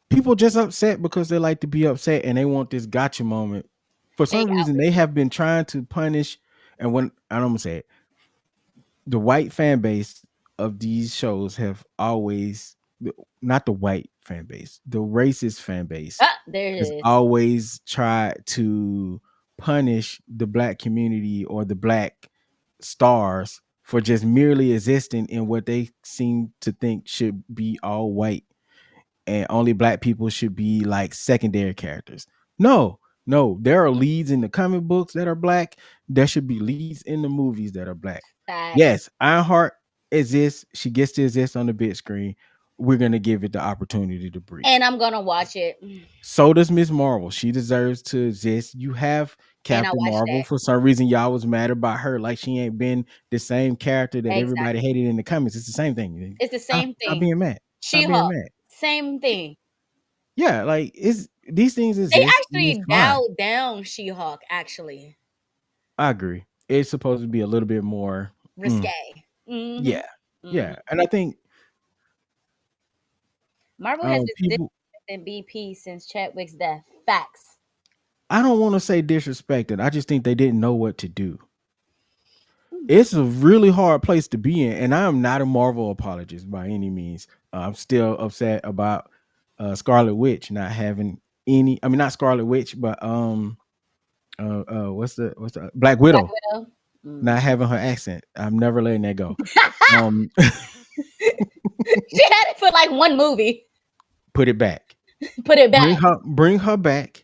people just upset because they like to be upset and they want this gotcha moment. For some Fake reason, they outrage. have been trying to punish, and when I don't say it, the white fan base of these shows have always, not the white fan base, the racist fan base Ah, there it has is. always tried to punish the black community or the black stars for just merely existing in what they seem to think should be all white, and only black people should be like secondary characters. No, no, there are leads in the comic books that are black. There should be leads in the movies that are black. Facts. Yes, Ironheart exists. She gets to exist on the big screen. We're gonna give it the opportunity to breathe. And I'm gonna watch it. So does Miss Marvel. She deserves to exist. You have And I Captain watched Marvel. that. For some reason, y'all was mad about her. Like she ain't been the same character that everybody Exactly. hated in the comics. It's the same thing. It's the same Stop thing. being mad. Stop being She-Hulk. mad. Same thing. Yeah, like it's these things They exist and it's actually fine. dialed down She-Hulk. Actually, I agree. It's supposed to be a little bit more. risque. Mm-hmm. Yeah, Mm-hmm. yeah, and I think Marvel has been people. disrespecting BP since Chadwick's death. Facts. I don't want to say disrespected. I just think they didn't know what to do. It's a really hard place to be in, and I am not a Marvel apologist by any means. I'm still upset about Scarlet Witch not having any. I mean, not Scarlet Witch, but what's the Black Black Widow Widow. not Mm. having her accent. I'm never letting that go. Um, She had it for like one movie. put it back. Put it back. Bring her back,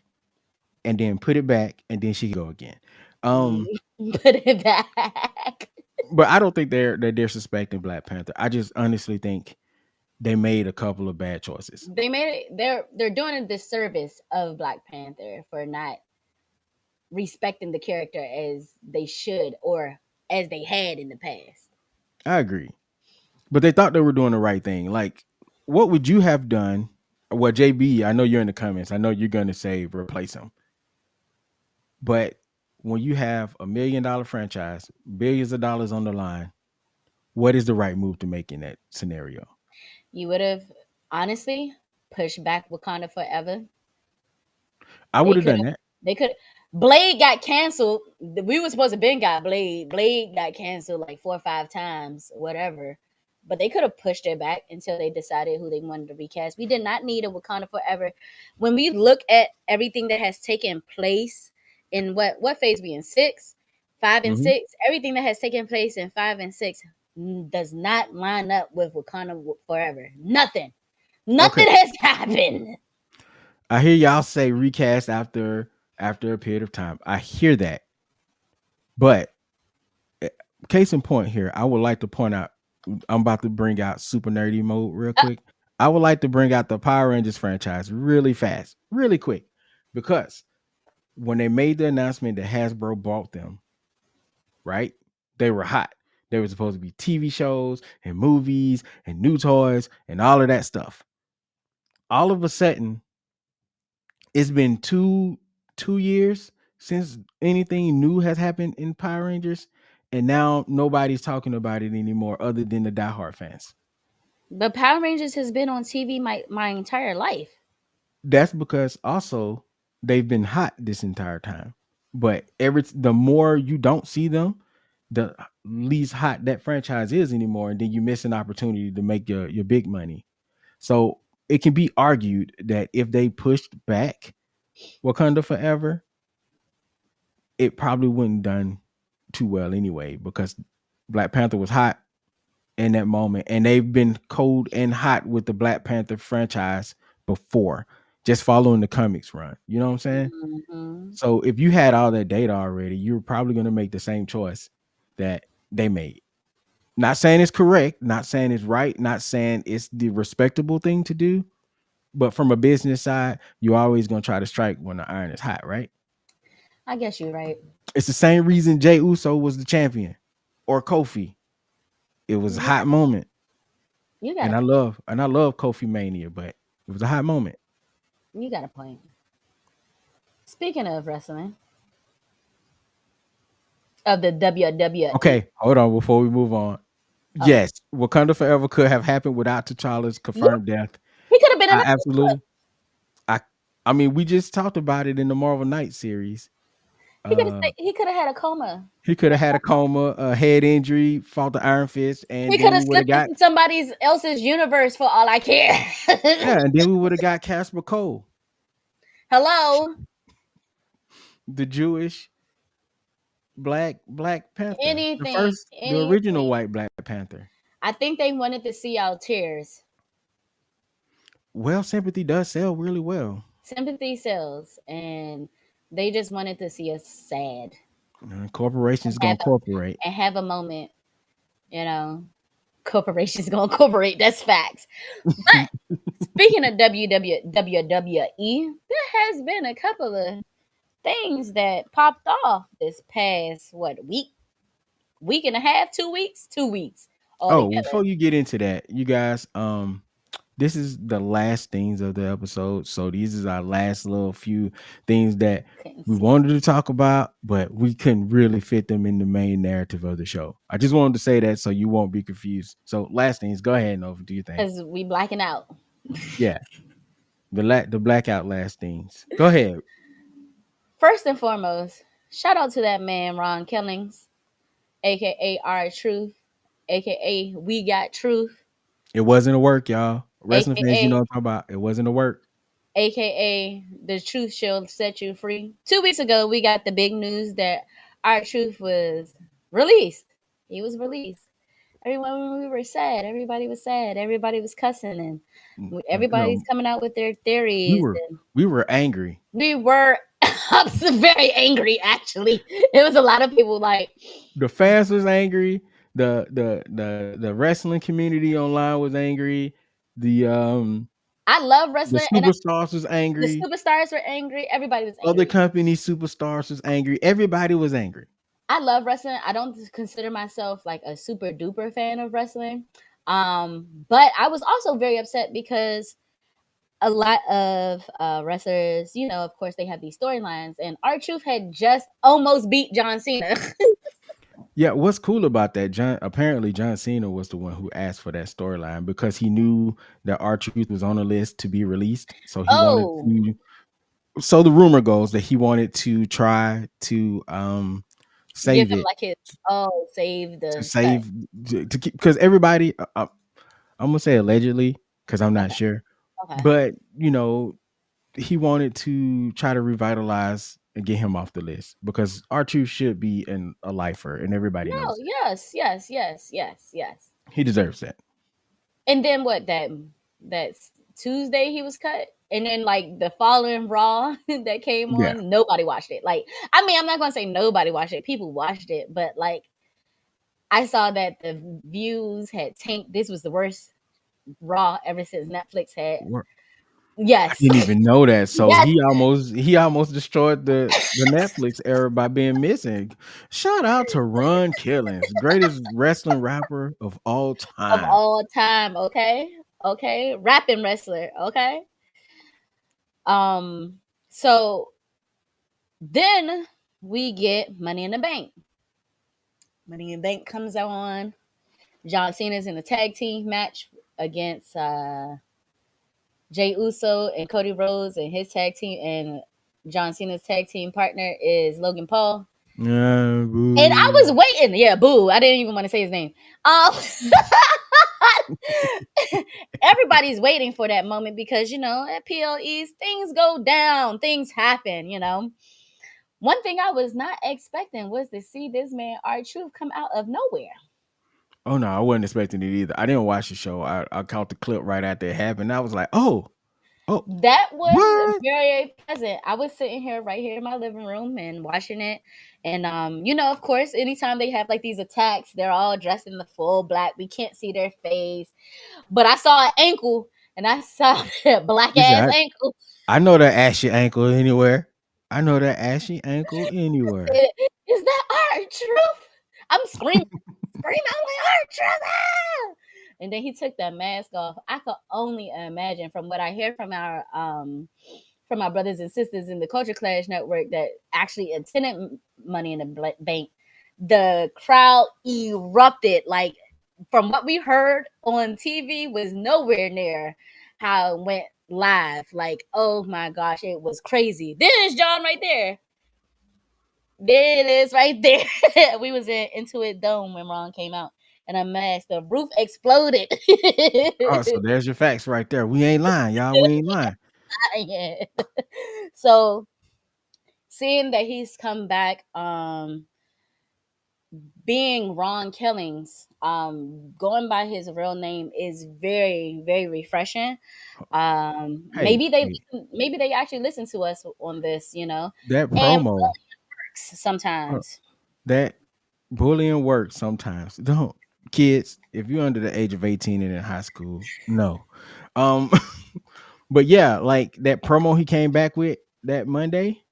and then put it back, and then she can go again. Mm. Um, Put it back. but I don't think they're disrespecting Black Panther. I just honestly think they made a couple of bad choices. They made it. They're doing a disservice of Black Panther for not respecting the character as they should or as they had in the past. I agree, but they thought they were doing the right thing. Like, what would you have done? Well, JB, I know you're in the comments. I know you're going to say replace him, but when you have $1 million franchise, billions of dollars on the line, what is the right move to make in that scenario? You would have honestly pushed back Wakanda forever. I would They have could done have. that. They could. Blade got canceled. We were supposed to been got Blade. Blade got canceled like 4 or 5 times, whatever. But they could have pushed it back until they decided who they wanted to recast. We did not need a Wakanda forever. When we look at everything that has taken place in what phase we in 6, 5 and Hmm. 6, everything that has taken place in 5 and 6 does not line up with Wakanda forever. Nothing. Okay, Nothing has happened. I hear y'all say recast after a period of time. I hear that, but eh, case in point here, I would like to point out. I'm about to bring out super nerdy mode real Uh, quick. I would like to bring out the Power Rangers franchise really fast, really quick, because when they made the announcement that Hasbro bought them, right? They were hot. They were supposed to be TV shows and movies and new toys and all of that stuff. All of a sudden, it's been two years since anything new has happened in Power Rangers, and now nobody's talking about it anymore other than the diehard fans. but Power Rangers has been on TV my entire life. That's because also they've been hot this entire time. But the more you don't see them, the least hot that franchise is anymore, and then you miss an opportunity to make your big money. So it can be argued that if they pushed back Wakanda Forever, it probably wouldn't done too well anyway because Black Panther was hot in that moment, and they've been cold and hot with the Black Panther franchise before, just following the comics run. You know what I'm saying? Hmm. So if you had all that data already, you're probably going to make the same choice that they made. Not saying it's correct, not saying it's right, not saying it's the respectable thing to do, but from a business side, you're always going to try to strike when the iron is hot, right? I guess you're right. It's the same reason Jay Uso was the champion or Kofi. It was a You hot got moment. you got And a I love Kofi Mania, but it was a hot moment. you got a point. Speaking of wrestling, of the WWE. Okay, hold on before we move on. Okay. Yes, Wakanda Forever could have happened without T'Challa's Yeah, confirmed death. he could have been in I the absolutely I I mean, we just talked about it in the Marvel Knight series. Uh he could have had a coma. he could have had a coma, a head injury, fought the Iron Fist, and He then could we have would have slipped got into somebody else's universe for all I care. yeah, and then we would have got Casper Cole, Hello. the Jewish Black Panther, Anything, the original anything. white Black Panther. I think they wanted to see our tears. Well, sympathy does sell really well. Sympathy sells, and they just wanted to see us sad Corporations and gonna corporate. have a moment. You know, corporations gonna corporate. That's facts. But speaking of WWE, there has been a couple of things that popped off this past week and a half, 2 weeks, 2 weeks Oh, altogether. before you get into that, you guys, this is the last things of the episode. So these is our last little few things that Couldn't we see. wanted to talk about, but we couldn't really fit them in the main narrative of the show. I just wanted to say that so you won't be confused. So last things, go ahead and over do your thing. Because we blacking out. Yeah, the blackout last things. Go ahead. First and foremost, shout out to that man, Ron Killings, aka RTruth, aka We Got Truth, It wasn't a work, y'all. Wrestling fans, you aka know what I'm talking about. It wasn't a work. aka The Truth Shall Set You Free. 2 weeks ago, we got the big news that RTruth was released. He was released. Everyone, we were sad. Everybody was sad. Everybody was cussing, and everybody's No, coming out with their we theories. were And we were angry. we were very angry. Actually, it was a lot of people like, The fans was angry. The wrestling community online was angry. The um I love the wrestling, and superstars was the angry. superstars were angry. Everybody was Other angry. company superstars was angry. Everybody was angry. I love wrestling. I don't consider myself like a super duper fan of wrestling. But I was also very upset because a lot of wrestlers, of course, they have these storylines, and R-Truth had just almost beat John Cena. Yeah, what's cool about that? John Cena was the one who asked for that storyline because he knew that R-Truth was on the list to be released. So he wanted Oh, to so the rumor goes that he wanted to try to give save him it like his save to the cut. save to keep because everybody I'm gonna say allegedly because I'm not Okay, sure, okay. but he wanted to try to revitalize and get him off the list because R2 should be a lifer and everybody No, knows that. yes, yes, yes, yes, yes. He deserves that. And then what? That Tuesday he was cut. and then like the following Raw that came Yeah. on, nobody watched it. Like, I mean, I'm not gonna say nobody watched it. People watched it, but like I saw that the views had tanked. This was the worst Raw ever since Netflix had. I Yes. didn't even know that. So Yes. he almost destroyed the Netflix era by being missing. Shout out to Ron Killings, greatest wrestling rapper of all Of time. all time, okay? Okay. Rapping wrestler, okay? Um, so then we get Money in the Bank. Money in the Bank comes on. John Cena's in a tag team match against Jay Uso and Cody Rhodes and his tag team, and John Cena's tag team partner is Logan Paul. And I was Boo. waiting. Yeah, boo. I didn't even want to say his name. Um, everybody's waiting for that moment because, you know, at PLEs, things go down, things happen, you know. One thing I was not expecting was to see this man, RTruth, come out of nowhere. Oh no, I wasn't expecting it either. I didn't watch the show. I caught the clip right after it happened. I was like, oh, That was what? very pleasant. I was sitting here right here in my living room and watching it. And you know, of course, anytime they have like these attacks, they're all dressed in the full black. We can't see their face. But I saw an ankle and I saw that black Listen, ass ankle. I know that ashy ankle anywhere. I know that ashy ankle anywhere. Is that RTruth? I'm screaming, I'm like, RTruth! Ah! And then he took that mask off. I could only imagine from what I hear from my brothers and sisters in the Culture Clash Network that actually attended Money in the Bank, the crowd erupted. Like, from what we heard on TV was nowhere near how it went live. Like, oh my gosh, it was crazy. There's John right there. There it is right there. We was in Intuit Dome when Ron came out. And a mask, the roof exploded. Oh, so there's your facts right there. We ain't lying, y'all. We ain't lying. Yeah. So seeing that he's come back, being Ron Killings, going by his real name is very, very refreshing. Hey, hey, Maybe they actually listen to us on this, you know, that and promo, uh, sometimes. that bullying works sometimes. Don't kids, if you're under the age of 18 and in high school, no. Um, but yeah, like that promo he came back with that Monday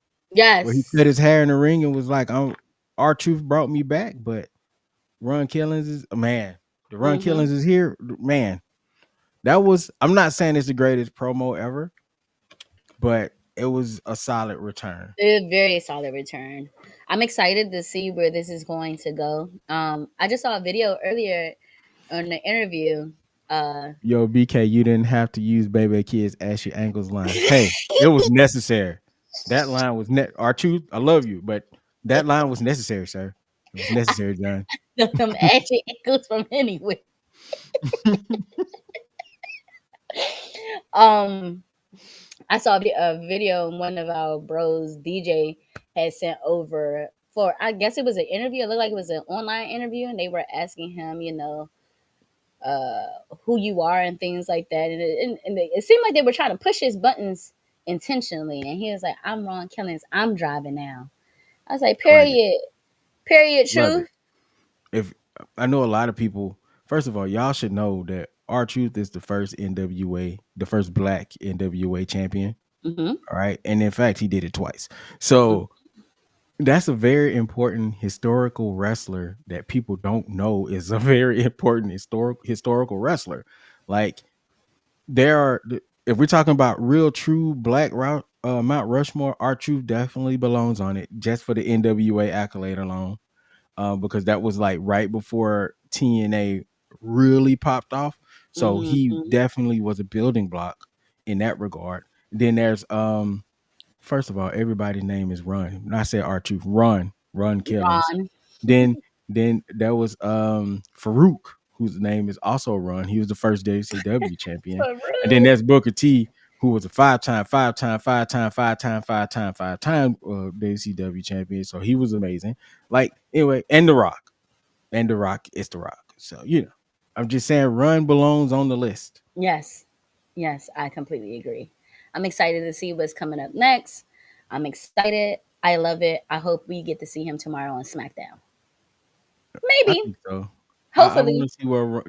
where he cut Yes. his hair in the ring and was like, our truth brought me back, but Ron Killings is man. The Ron Mm-hmm. Killings is here, man. That was. I'm not saying it's the greatest promo ever, but it was a solid return. A very solid return. I'm excited to see where this is going to go. I just saw a video earlier on the interview. Uh, Yo, BK, you didn't have to use Baby Kid's Ashy Ankles line. Hey, it was necessary. That line was Our truth, I love you, but that line was necessary, sir. It was necessary, John. them ashy ankles from anywhere. Um, I saw a video one of our bros DJ had sent over for. I guess it was an interview. It looked like it was an online interview, and they were asking him, you know, uh, who you are and things like that. And it seemed like they were trying to push his buttons intentionally. And he was like, "I'm Ron Killings. I'm driving now." I was like, I like it. "Period, period, Love it. truth." If I know a lot of people, first of all, y'all should know that our truth is the first NWA, the first black NWA champion. Mm-hmm. All right. And in fact, he did it twice. So that's a very important historical wrestler that people don't know is a very important historical wrestler. Like there are, if we're talking about real true black route, Mount Rushmore, our truth definitely belongs on it just for the NWA accolade alone. Because that was like right before TNA really popped off. So he Mm-hmm. definitely was a building block in that regard. Then there's first of all, everybody's name is Run. When I say R Truth, Run Killings. Ron. Then then there was Farouk, whose name is also Run. He was the first WCW champion. And then there's Booker T, who was a five-time WCW champion. So he was amazing. Like anyway, and The Rock. And The Rock is The Rock. So I'm just saying Run belongs on the list. Yes, yes, I completely agree. I'm excited to see what's coming up next. I'm excited. I love it. I hope we get to see him tomorrow on SmackDown. I Maybe. think so. I want Hopefully. to see where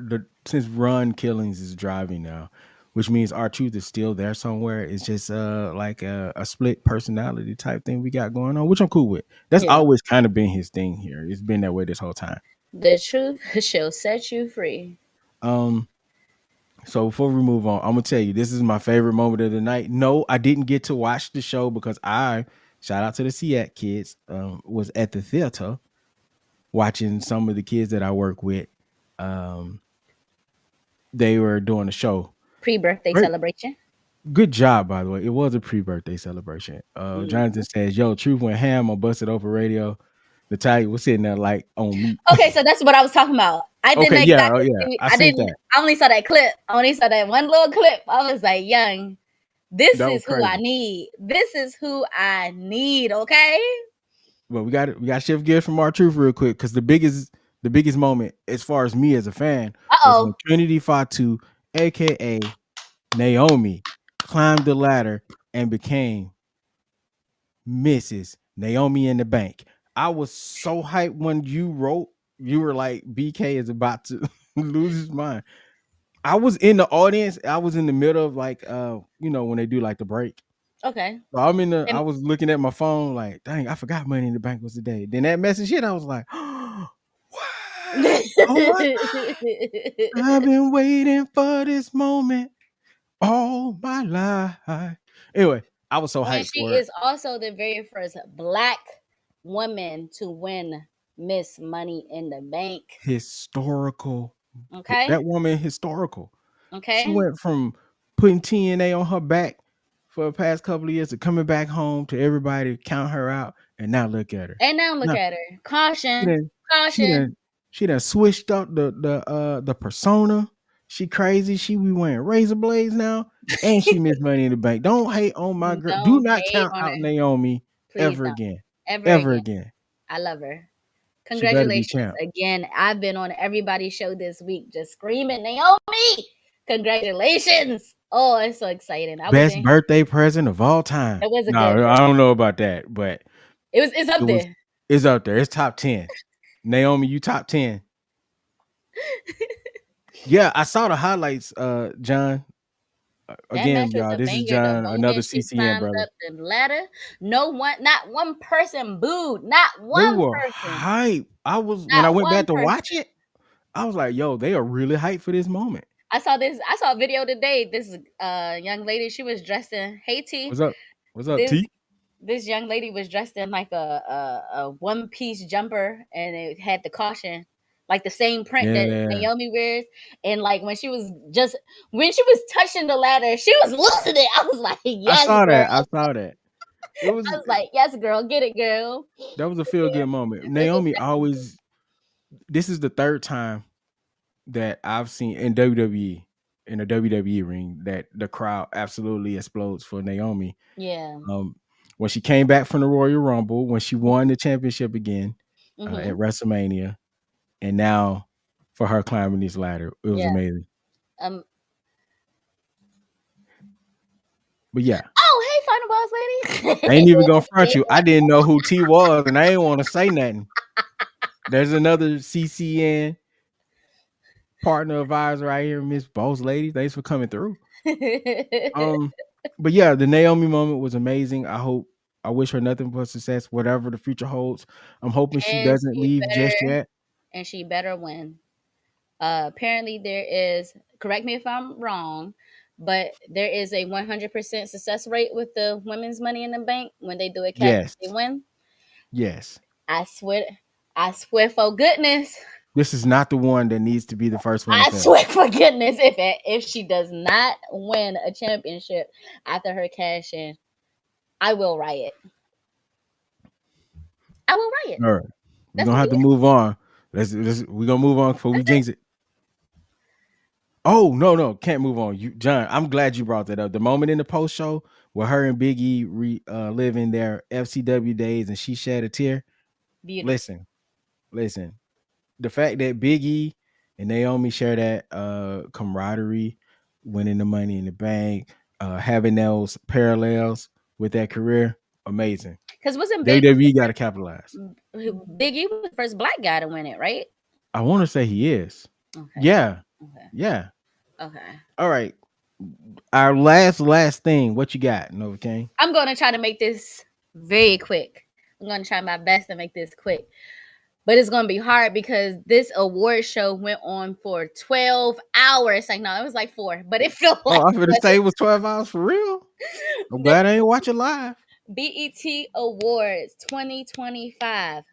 since Ron Killings is driving now, which means RTruth is still there somewhere. It's just like a split personality type thing we got going on, which I'm cool with. That's Yeah. always kind of been his thing here. It's been that way this whole time. The truth shall set you free. Um, so before we move on, I'm gonna tell you this is my favorite moment of the night. No, I didn't get to watch the show because I shout out to the SEAC kids. Was at the theater watching some of the kids that I work with. Um, they were doing a show. Pre-birthday Great, celebration. good job by the way. It was a pre-birthday celebration. Mhm. Jonathan says, "Yo, Truth went ham on Busted Over Radio." Natalia was sitting there like on mute. Okay, so that's what I was talking about. I didn't Okay, yeah, oh exactly yeah, see. I I seen didn't. that. I only saw that clip. I only saw that one little clip. I was like, "Young, this That was is who I crazy. need. This is who I need." Okay. But we got to shift gears from our truth real quick because the biggest moment as far as me as a fan Uh was when oh. Trinity Fatu, aka Naomi, climbed the ladder and became Mrs. Naomi in the bank. I was so hyped when you wrote, you were like, BK is about to lose his mind. I was in the audience. I was in the middle of like when they do like the break. Okay. So I And was looking at my phone like, dang, I forgot Money in the Bank was today. Then that message hit, I was like, what? Oh my God. I've been waiting for this moment all my life. Anyway, I was so and hyped she for it. is also the very first black woman to win Miss Money in the Bank. Historical. Okay. That woman historical. She Okay. went from putting TNA on her back for the past couple of years to coming back home to everybody count her out, and now look at her. And now look Now at her. she Caution. done she Caution. done she done switched up the persona. She crazy. She be wearing razor blades now, and she missed Money in the Bank. Don't hate on my girl. Do Don't not hate count on out her. Naomi Please ever don't. again. Ever Ever again. again. I love her. She better be Congratulations champ. again. I've been on everybody's show this week just screaming, Naomi! Congratulations. Oh, it's so exciting. I was Best in. birthday present of all time. It was a good No, I don't know about that, but it's it up was there. it's up there. It's top 10. Naomi, you top 10. Yeah, I saw the highlights, John. That match Again, was y'all, a this is banger. The John, another moment she CCN climbed brother. up the ladder, no one, not one person booed. Not They one were person. hype. I was when I Not went back one to person. watch it, I was like, yo, they are really hyped for this moment. I saw a video today. This young lady, she was dressed in Haiti. What's up? What's up, This T? this young lady was dressed in like a one piece jumper, and it had the caution, like the same print that Yeah. Naomi wears. And like when she was touching the ladder, she was losing it. I was like, I yes, saw girl. that. I saw that. It I was was like, yes, girl, get it, girl. that was a feel good moment. It was Naomi definitely always this is the third time that I've seen in WWE in a WWE ring that the crowd absolutely explodes for Naomi. yeah. Um, when she came back from the Royal Rumble, when she won the championship again Mm-hmm. at WrestleMania, and now for her climbing this ladder, it was Yeah. amazing. Um. But yeah, Oh, hey, final boss I ain't even gonna front lady. you. I didn't know who T was, and I didn't want to say nothing. There's another CCN partner of ours right here, Miss Boss Lady. Thanks for coming through. Um, but yeah, the Naomi moment was amazing. I wish her nothing but success, whatever the future holds. I'm hoping she and doesn't she leave better just yet. and she better win. Apparently, there is. Correct me if I'm wrong, but there is a 100% success rate with the women's Money in the Bank when they do a cash. Yes, They win. yes. I swear. I swear for goodness. This is not the one that needs to be the first one to I finish. swear for goodness, if she does not win a championship after her cash in, I will riot. I will riot. All right, we're That's gonna what we have to do. move on. We're gonna move on before we That's it. jinx it. Oh no, can't move on. You, John, I'm glad you brought that up. The moment in the post show where her and Big E living their FCW days, and she shed a tear. Beautiful. Listen, listen. The fact that Big E and Naomi share that camaraderie, winning the Money in the Bank. having those parallels with that career, amazing. Because wasn't WWE got to capitalize. Big E was the first black guy to win it, right? I want to say he is. Okay. Yeah, Okay. yeah. Okay. All right. Our last thing. What you got, Novacaine? I'm going to try to make this very quick. I'm going to try my best to make this quick. But it's going to be hard because this award show went on for 12 hours. Like, no, it was like 4, but it felt Oh, like I'm gonna say it was 12 hours for real. I'm the glad I ain't watch it live. BET Awards 2025.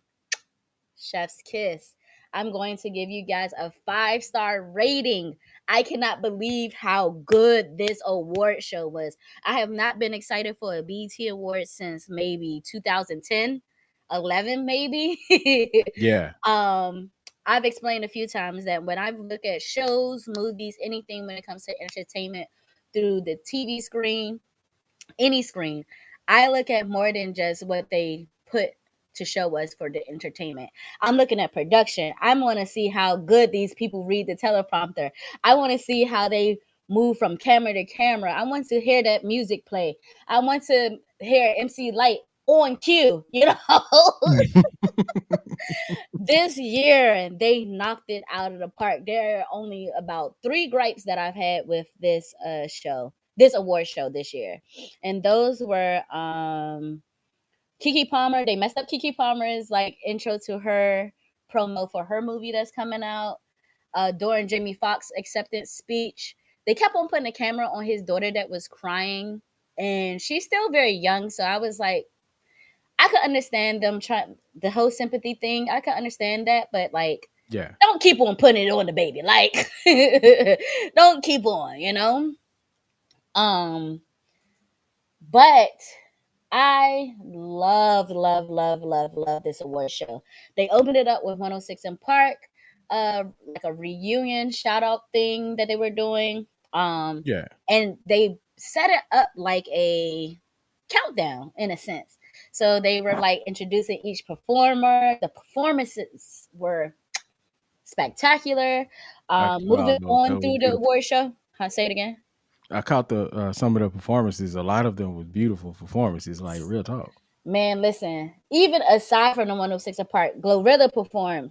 Chef's kiss. I'm going to give you guys a 5-star rating. I cannot believe how good this award show was. I have not been excited for a BET award since maybe 2010, 11 maybe. Yeah, um I've explained a few times that when I look at shows, movies, anything when it comes to entertainment through the TV screen, any screen, I look at more than just what they put to show us for the entertainment. I'm looking at production. I want to see how good these people read the teleprompter. I want to see how they move from camera to camera. I want to hear that music play. I want to hear MC Light on cue, you know. This year they knocked it out of the park. There are only about 3 gripes that I've had with this show, this award show this year, and those were Kiki Palmer. They messed up Kiki Palmer's like intro to her promo for her movie that's coming out. During Jamie Foxx acceptance speech, they kept on putting a camera on his daughter that was crying, and she's still very young. So I was like, I could understand them trying the whole sympathy thing. I could understand that, but like, yeah, don't keep on putting it on the baby. Like, don't keep on, you know. Um, but I love this award show. They opened it up with 106 in Park, like a reunion shout out thing that they were doing. yeah. And they set it up like a countdown in a sense. So they were like introducing each performer. The performances were spectacular. I caught Moving those. on That was through the beautiful. award show. Huh, say it again. I caught the some of the performances. A lot of them was beautiful performances. Like real talk. Man, listen. Even aside from the 106 apart, Glorilla performed.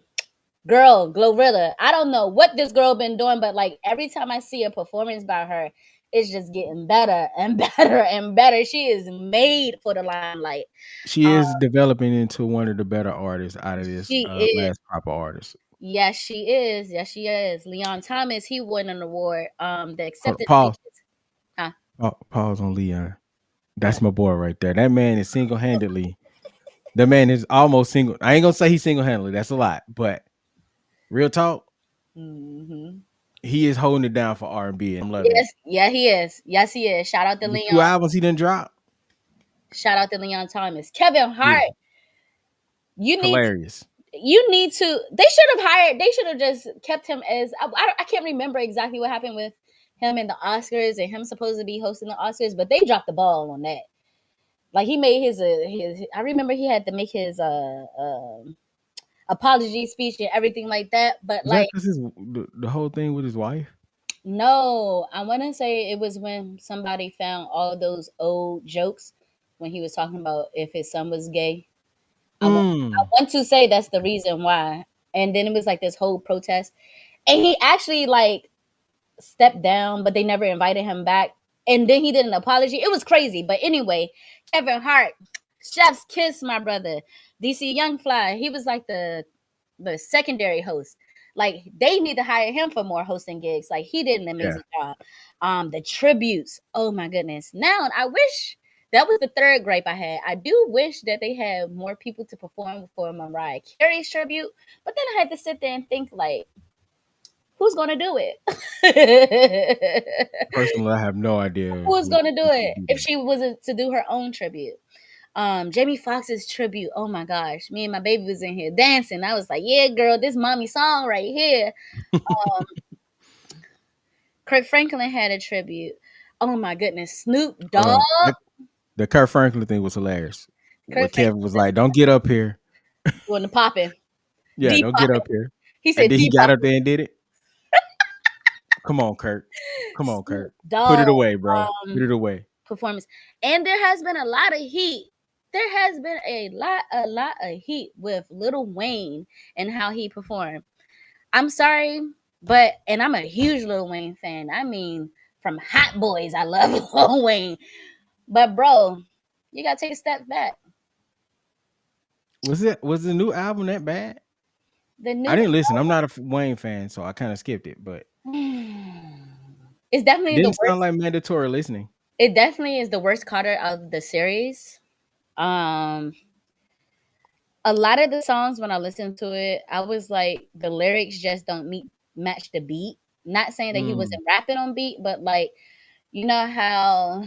Girl, Glorilla. I don't know what this girl been doing, but like every time I see a performance by her, it's just getting better and better and better. She is made for the limelight. She is developing into one of the better artists out of this She is. last proper artist. Yes, she is. Yes, she is. Leon Thomas, he won an award. The Hold, acceptance pause. speeches. Huh? Pause on Leon. What? That's my boy right there. That man is single handedly. The man is almost single. I ain't gonna say he's single handedly. That's a lot, but real talk, Mm-hmm. he is holding it down for R&B, and I'm loving it. Yes, yeah, he is. Yes, he is. Shout out to The 2 Leon. albums he didn't drop, Shout out to Leon Thomas. Kevin Hart, beautiful, you need hilarious. they should have hired, they should have just kept him as I can't remember exactly what happened with him and the Oscars and him supposed to be hosting the Oscars, but they dropped the ball on that. Like he made his I remember he had to make his apology speech and everything like that, but Is that like because the whole thing with his wife? no, I want to say it was when somebody found all those old jokes when he was talking about if his son was gay. I Mm. want to say that's the reason why. And then it was like this whole protest. And he actually like stepped down, but they never invited him back. And then he did an apology. It was crazy. But anyway, Kevin Hart, Chef's Kiss, my brother. DC Young Fly, he was like the secondary host. Like they need to hire him for more hosting gigs. Like he did an Yeah, amazing job. The tributes. Oh my goodness. Now I wish that was the third gripe I had. I do wish that they had more people to perform for Mariah Carey's tribute, but then I had to sit there and think like, who's gonna do it? personally, I have no idea Who's gonna do who it could do if that. she was to do her own tribute? Jamie Foxx's tribute. Oh my gosh, me and my baby was in here dancing. I was like, "Yeah, girl, this mommy song right here." Kirk Franklin had a tribute. Oh my goodness, Snoop Dogg. The Kurt Franklin thing was hilarious. Kirk What Kevin Franklin was like, "Don't get up here." doing the popping, Yeah, deep don't get popping. up here. He And said then he deep got popping. up there and did it. Come on, Kirk. Come on, Snoop Kirk. Put it Dogg away, bro. Put um it away. performance. And there has been a lot of heat. There has been a lot of heat with Lil Wayne and how he performed. I'm sorry, but and I'm a huge Lil Wayne fan. I mean, from Hot Boys, I love Lil Wayne. But bro, you gotta take a step back. Was the new album that bad? The I new didn't listen. I'm not a Wayne fan, so I kind of skipped it. But it's it definitely the didn't sound worst. like mandatory listening. It definitely is the worst Carter of the series. Um, a lot of the songs when I listened to it, I was like, the lyrics just don't match the beat. Not saying that he Mm. wasn't rapping on beat, but like, you know how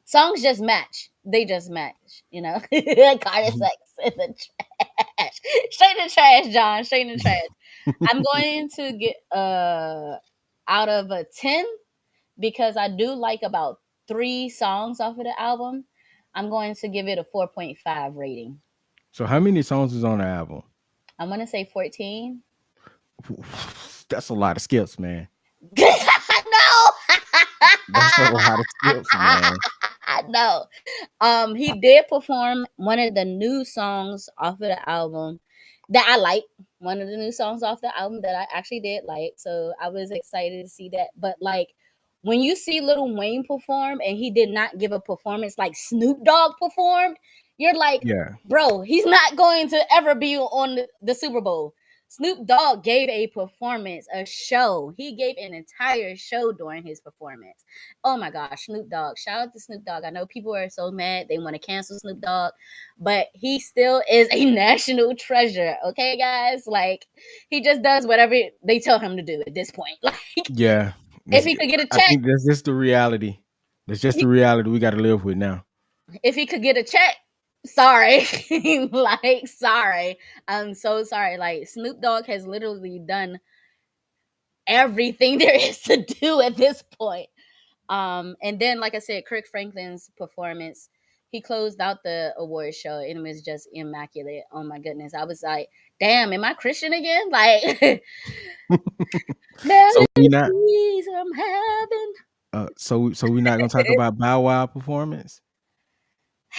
songs just match. They just match, you know. Carter sex in the trash. Straight in the trash, John. Straight in the trash. I'm going to get out of a 10 because I do like about 3 songs off of the album. I'm going to give it a 4.5 rating. So how many songs is on the album? I'm gonna say 14. That's a lot of skips, man. No. That's a lot of skips, man. No. He did perform one of the new songs off of the album that I like. One of the new songs off the album that I actually did like. So I was excited to see that. But like when you see Lil Wayne perform and he did not give a performance like Snoop Dogg performed, you're like, Yeah. bro, he's not going to ever be on the Super Bowl. Snoop Dogg gave a performance, a show. He gave an entire show during his performance. Oh my gosh, Snoop Dogg. Shout out to Snoop Dogg. I know people are so mad they want to cancel Snoop Dogg, but he still is a national treasure. Okay, guys? Like, he just does whatever they tell him to do at this point. Like, Yeah. if he could get a I check, think that's just the reality. That's just the reality we got to live with now. if he could get a check, sorry. Like, sorry. I'm so sorry. Like, Snoop Dogg has literally done everything there is to do at this point. And then, like I said, Kirk Franklin's performance, he closed out the award show and it was just immaculate. Oh my goodness. I was like, damn, am I Christian again? Like, So we not melodies from heaven. so we not gonna talk about Bow Wow performance.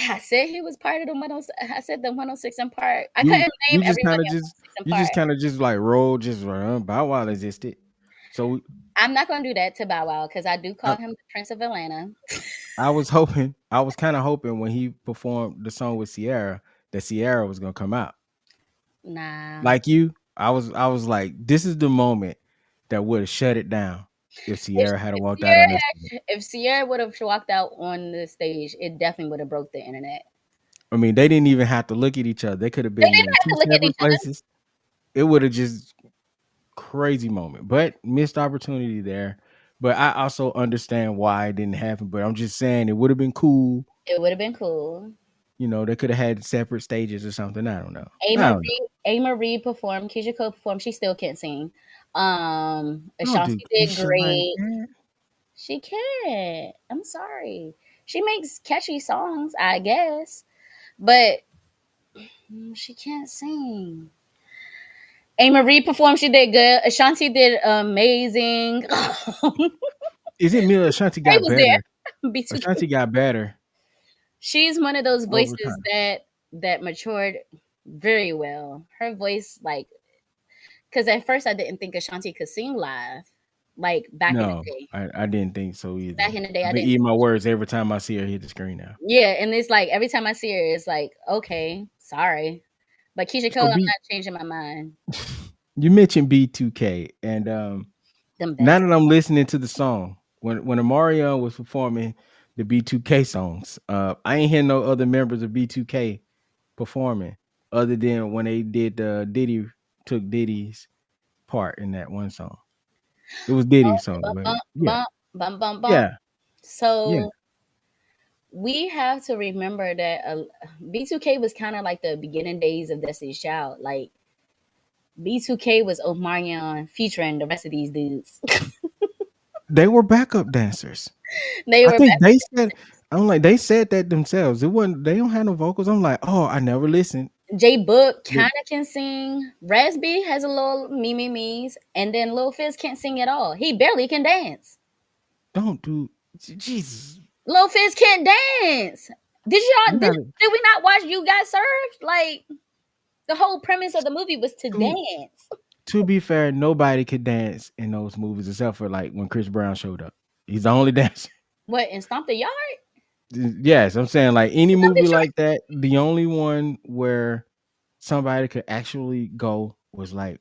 I said he was part of the 106. I said the 106 in part. I couldn't You name you just kind everybody of in just 106 in you part. just kind of just like roll just Bow Wow existed. So I'm not going to do that to Bow Wow because I do I, call him the Prince of Atlanta. I was kind of hoping when he performed the song with Sierra that Sierra was gonna come out. Nah. Like you, I was like, this is the moment that would have shut it down if If, Sierra had if walked out Sierra on this. if Sierra would have walked out on the stage, it definitely would have broke the internet. I mean, they didn't even have to look at each other. They could have They been didn't in have two to look at each separate other. places. It would have just crazy moment, but missed opportunity there. But I also understand why it didn't happen. But I'm just saying it would have been cool. It would have been cool. You know, they could have had separate stages or something. I don't know. A I don't know. Marie, A Marie performed. Keisha Cole performed. She still can't sing. Don't do Ashanti did Keisha like great. that. She can't. I'm sorry. She makes catchy songs, I guess, but she can't sing. A Marie performed. She did good. Ashanti did amazing. Is it me or Ashanti Ray got was there. better? B2K. Ashanti got better She's one of those over voices time. that matured very well. Her voice, like, because at first I didn't think Ashanti could sing live, like back in the No, day. I didn't think so Back either. in the day, I I've been didn't. eating my words every time I see her hit the screen now. Yeah, and it's like every time I see her, it's like, okay, sorry, but Keisha Cole, So I'm B, not changing my mind. you mentioned B2K, and Them now best. that I'm listening to the song, when Amarion was performing the B2K songs, I ain't hear no other members of B2K performing other than when they did Diddy took Diddy's part in that one song. It was Diddy's song, Bump, but bump, yeah, bump, bump, bump, bump. yeah, yeah. So we have to remember that B2K was kind of like the beginning days of Destiny's Child. Like B2K was Omarion featuring the rest of these dudes. They were backup dancers. They I were think back. they said I'm like they said that themselves. It wasn't they don't have no vocals. I'm like, oh, I never listened. J Book The- kind of can sing. Rasby has a little me's, and then Lil Fizz can't sing at all. He barely can dance. don't do Jesus. Lil Fizz can't dance. We gotta. Did we not watch You Got Served? Like the whole premise of the movie was to To, dance. to be fair, nobody could dance in those movies except for like when Chris Brown showed up. He's the only dancer. What, and Stomp the Yard? Yes, I'm saying like any I'm pretty movie sure. like that, the only one where somebody could actually go was like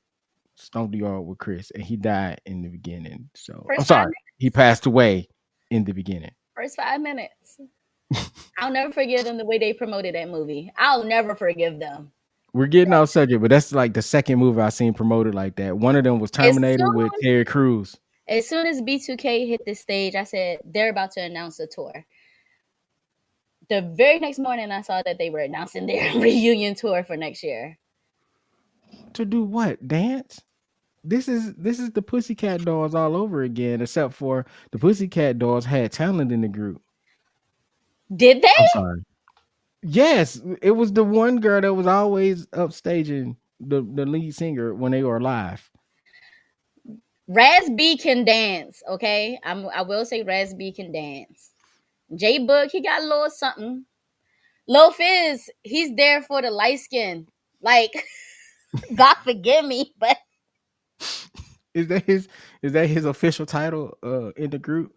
Stomp the Yard with Chris, and he died in the beginning. So I'm First five sorry, minutes. he passed away in the beginning. First 5 minutes. I'll never forgive them the way they promoted that movie. I'll never forgive them. We're getting off subject, but that's like the second movie I've seen promoted like that. One of them was As Terminator with soon Terry Crews. as soon as B2K hit the stage, I said they're about to announce a tour. The very next morning, I saw that they were announcing their reunion tour for next year. To do what? Dance? This is the Pussycat Dolls all over again, except for the Pussycat Dolls had talent in the group. Did I'm they? sorry. Yes, it was the one girl that was always upstaging the lead singer when they were live. Raz B can dance. Okay, I will say Raz B can dance. J Book, he got a little something. Lil Fizz, he's there for the light skin. Like, God forgive me, but Is that his official title in the group?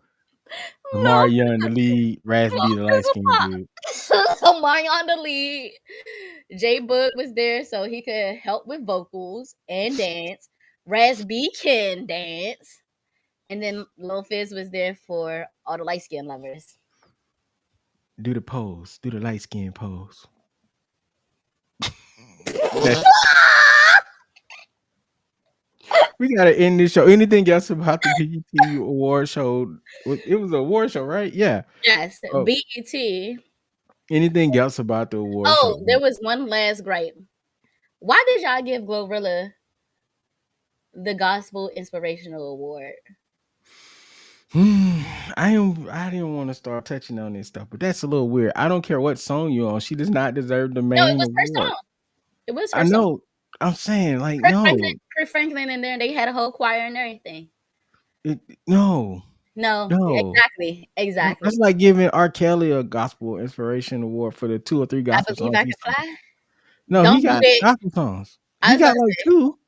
Lil Amari Young, the lead, Raspy, the light skinned dude. Somebody on the lead. J Book was there so he could help with vocals and dance. Raz B can dance. And then Lil Fizz was there for all the light skin lovers. Do the pose, do the light skin pose. That's we gotta end this show. Anything else about the BET award show? It was an award show, right? Yeah. Yes, Oh, BET. anything else about the award show? Oh, there was one last gripe. Why did y'all give Glorilla the Gospel Inspirational Award? I didn't want to start touching on this stuff, but that's a little weird. I don't care what song you're on. She does not deserve the No, it main was her award. song. It was I her song. know. I'm saying like no. Kurt Franklin in there, and they had a whole choir and everything. It, no. No, No. exactly, No. exactly. That's like giving R. Kelly a gospel inspiration award for the 2 or 3 I gospel believe songs I he can sung. fly. No, he Don't do got that. gospel songs. I He was about got to like say 2,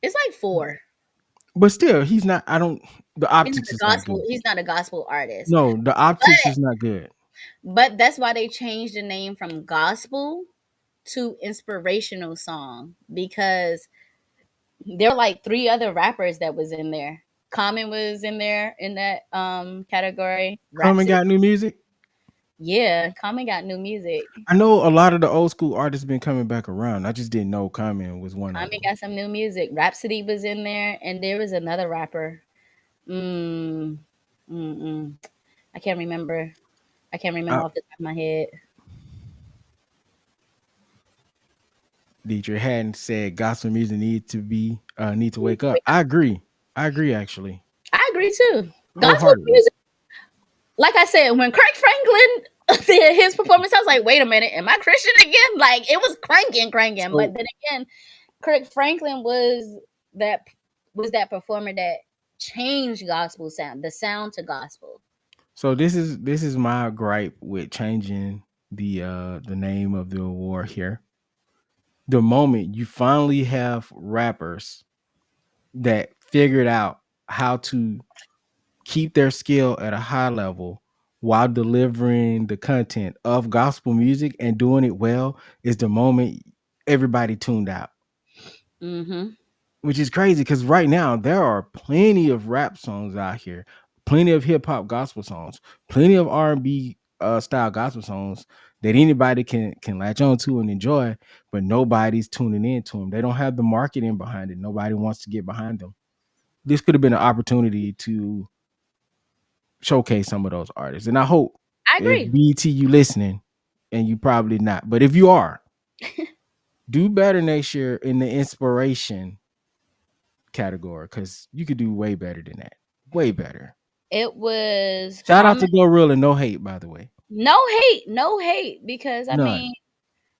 it's like 4. but still, he's not. I don't. The optics is not good. He's not a gospel artist. No, the optics is not good. But that's why they changed the name from gospel to inspirational song, because there were like 3 other rappers that was in there. Common was in there in that category. Common Rhapsody. got new music. Yeah, Common got new music. I know a lot of the old school artists been coming back around. I just didn't know Common was one of Common them. got some new music. Rhapsody was in there, and there was another rapper. Mm, mm-mm. I can't remember. I can't remember I, off the top of my head. Dietrich hadn't said gospel music need to wake up. I agree. I agree actually. I agree too. Gospel Wholeheartedly. music, like I said, when Kirk Franklin did his performance, I was like, wait a minute, am I Christian again? Like it was cranking. But So then again, Kirk Franklin that that performer that changed gospel sound, the sound to gospel. so this is my gripe with changing the name of the award here. The moment you finally have rappers that figured out how to keep their skill at a high level while delivering the content of gospel music and doing it well is the moment everybody tuned out, Mm-hmm. which is crazy because right now there are plenty of rap songs out here, plenty of hip hop gospel songs, plenty of R&B style gospel songs that anybody can latch on to and enjoy, but nobody's tuning into them. They don't have the marketing behind it. Nobody wants to get behind them. This could have been an opportunity to showcase some of those artists. And I hope I if agree. BT you listening, and you probably not, but if you are, do better next year in the inspiration category because you could do way better than that. Way better. It was Shout out common. to Glorilla, no hate, by the way. No hate, no hate, because I None. mean,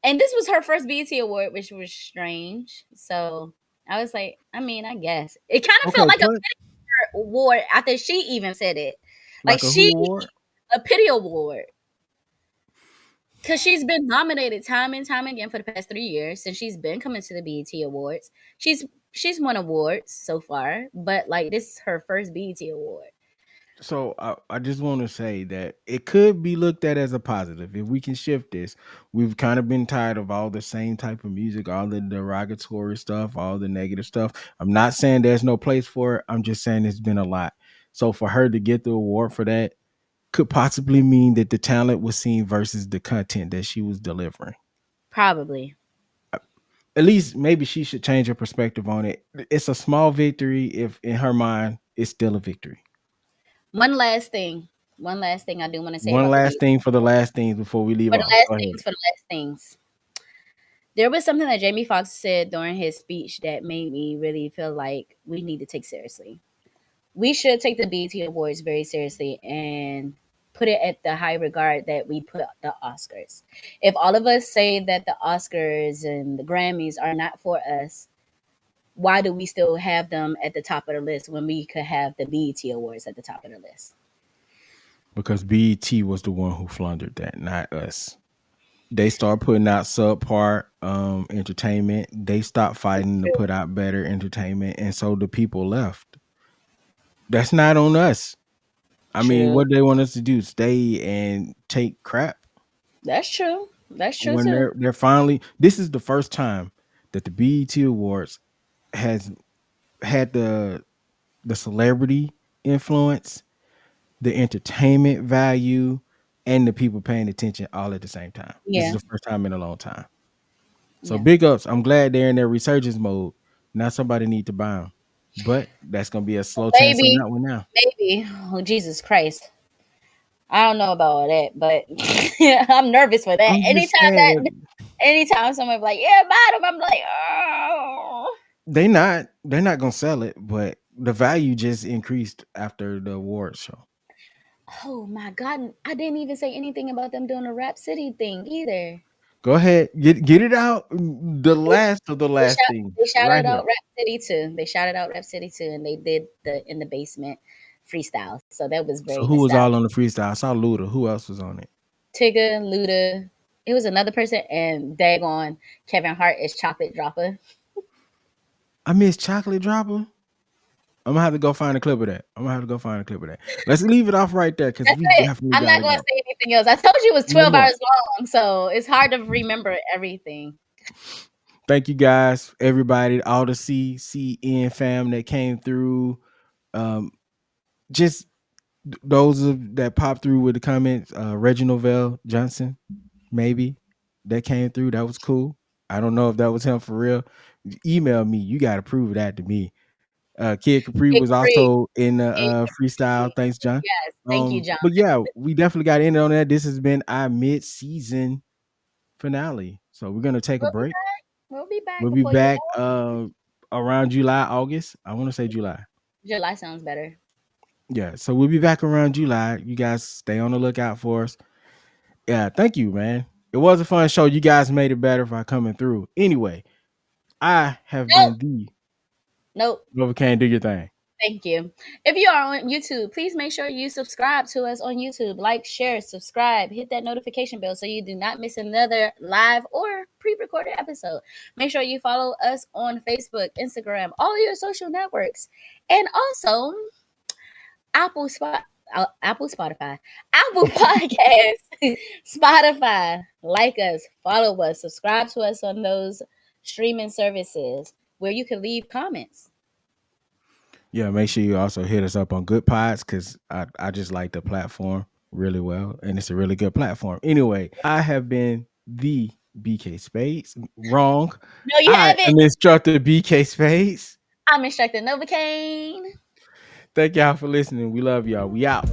And this was her first BET award, which was strange. So I was like, I mean, I guess it kind of felt Okay, like a but award after she even said it. Like like a she who award? a pity award. Because she's been nominated time and time again for the past 3 years since she's been coming to the BET Awards. She's won awards so far, but like this is her first BET award. So I just want to say that it could be looked at as a positive if we can shift this. We've kind of been tired of all the same type of music, all the derogatory stuff, all the negative stuff. I'm not saying there's no place for it. I'm just saying it's been a lot. So for her to get the award for that could possibly mean that the talent was seen versus the content that she was delivering. Probably. At least maybe she should change her perspective on it. It's a small victory if in her mind it's still a victory. One last thing. One last thing I do want to say One about the last BET thing for the Awards. last things before we leave For the off. last Go ahead. things, for the last things. There was something that Jamie Foxx said during his speech that made me really feel like we need to take seriously. We should take the BET Awards very seriously and put it at the high regard that we put the Oscars. If all of us say that the Oscars and the Grammys are not for us, why do we still have them at the top of the list when we could have the BET Awards at the top of the list? Because BET was the one who floundered that, not us. They start putting out subpar entertainment. They stopped It's fighting to true. put out better entertainment, and so the people left. That's not on us. I mean, True. what they want us to do? Stay and take crap That's true. That's true when too. they're finally. This is the first time that the BET Awards has had the celebrity influence, the entertainment value, and the people paying attention all at the same time. This is Yeah. the first time in a long time. So Yeah. big ups. I'm glad they're in their resurgence mode. Now somebody need to buy them. But that's gonna be a slow chance on Maybe, that one now. maybe. Oh, Jesus Christ. I don't know about all that, but I'm nervous for that. I'm just saying that Anytime someone be like, yeah, buy them, I'm like, oh. they're not gonna sell it, but the value just increased after the award show. Oh my God. I didn't even say anything about them doing a Rap City thing either. Go ahead, get it out. The last of the They, last shout, thing they right shouted here. out Rap City too. They shouted out Rap City too, and they did the in the basement freestyle. So that was So very who was nostalgic. all on the freestyle? I saw Luda. Who else was on it? Tigger, Luda. It was another person, and daggone Kevin Hart is Chocolate Dropper. I miss Chocolate Dropper. I'm gonna have to go find a clip of that. I'm gonna have to go find a clip of that. Let's leave it off right there because That's we it. definitely I'm not gotta going to go. say anything else. I told you it was No 12 more. hours long, so it's hard to remember everything. Thank you guys, everybody, all the CCN fam that came through. Um, just that popped through with the comments. Reginald Vell Johnson, maybe that came through. That was cool. I don't know if that was him for real. Email me. You got to prove that to me. Kid Capri Big was free. also in the Big freestyle. free. Thanks, John. Yes. Thank you, John. But yeah, we definitely got in on that. This has been our mid-season finale. So we're gonna take a We'll be break. back. We'll be back We'll be before you back know around July, August. I want to say July. it. July sounds better. Yeah, so we'll be back around July. You guys stay on the lookout for us. Yeah, thank you, man. It was a fun show. You guys made it better by coming through. Anyway, I have Nope. been the Nope. Novacaine. Do your thing. Thank you. If you are on YouTube, please make sure you subscribe to us on YouTube. Like, share, subscribe, hit that notification bell so you do not miss another live or pre-recorded episode. Make sure you follow us on Facebook, Instagram, all your social networks, and also Apple Spot. Apple Spotify, Apple Podcasts, Spotify. Like us, follow us, subscribe to us on those streaming services where you can leave comments. Yeah, make sure you also hit us up on Good Pods because I just like the platform really well, and it's a really good platform. Anyway, I have been the BK Spades. Wrong. No, you I haven't. am instructor BK Spades. I'm instructor Novacaine. Thank y'all for listening. We love y'all. We out.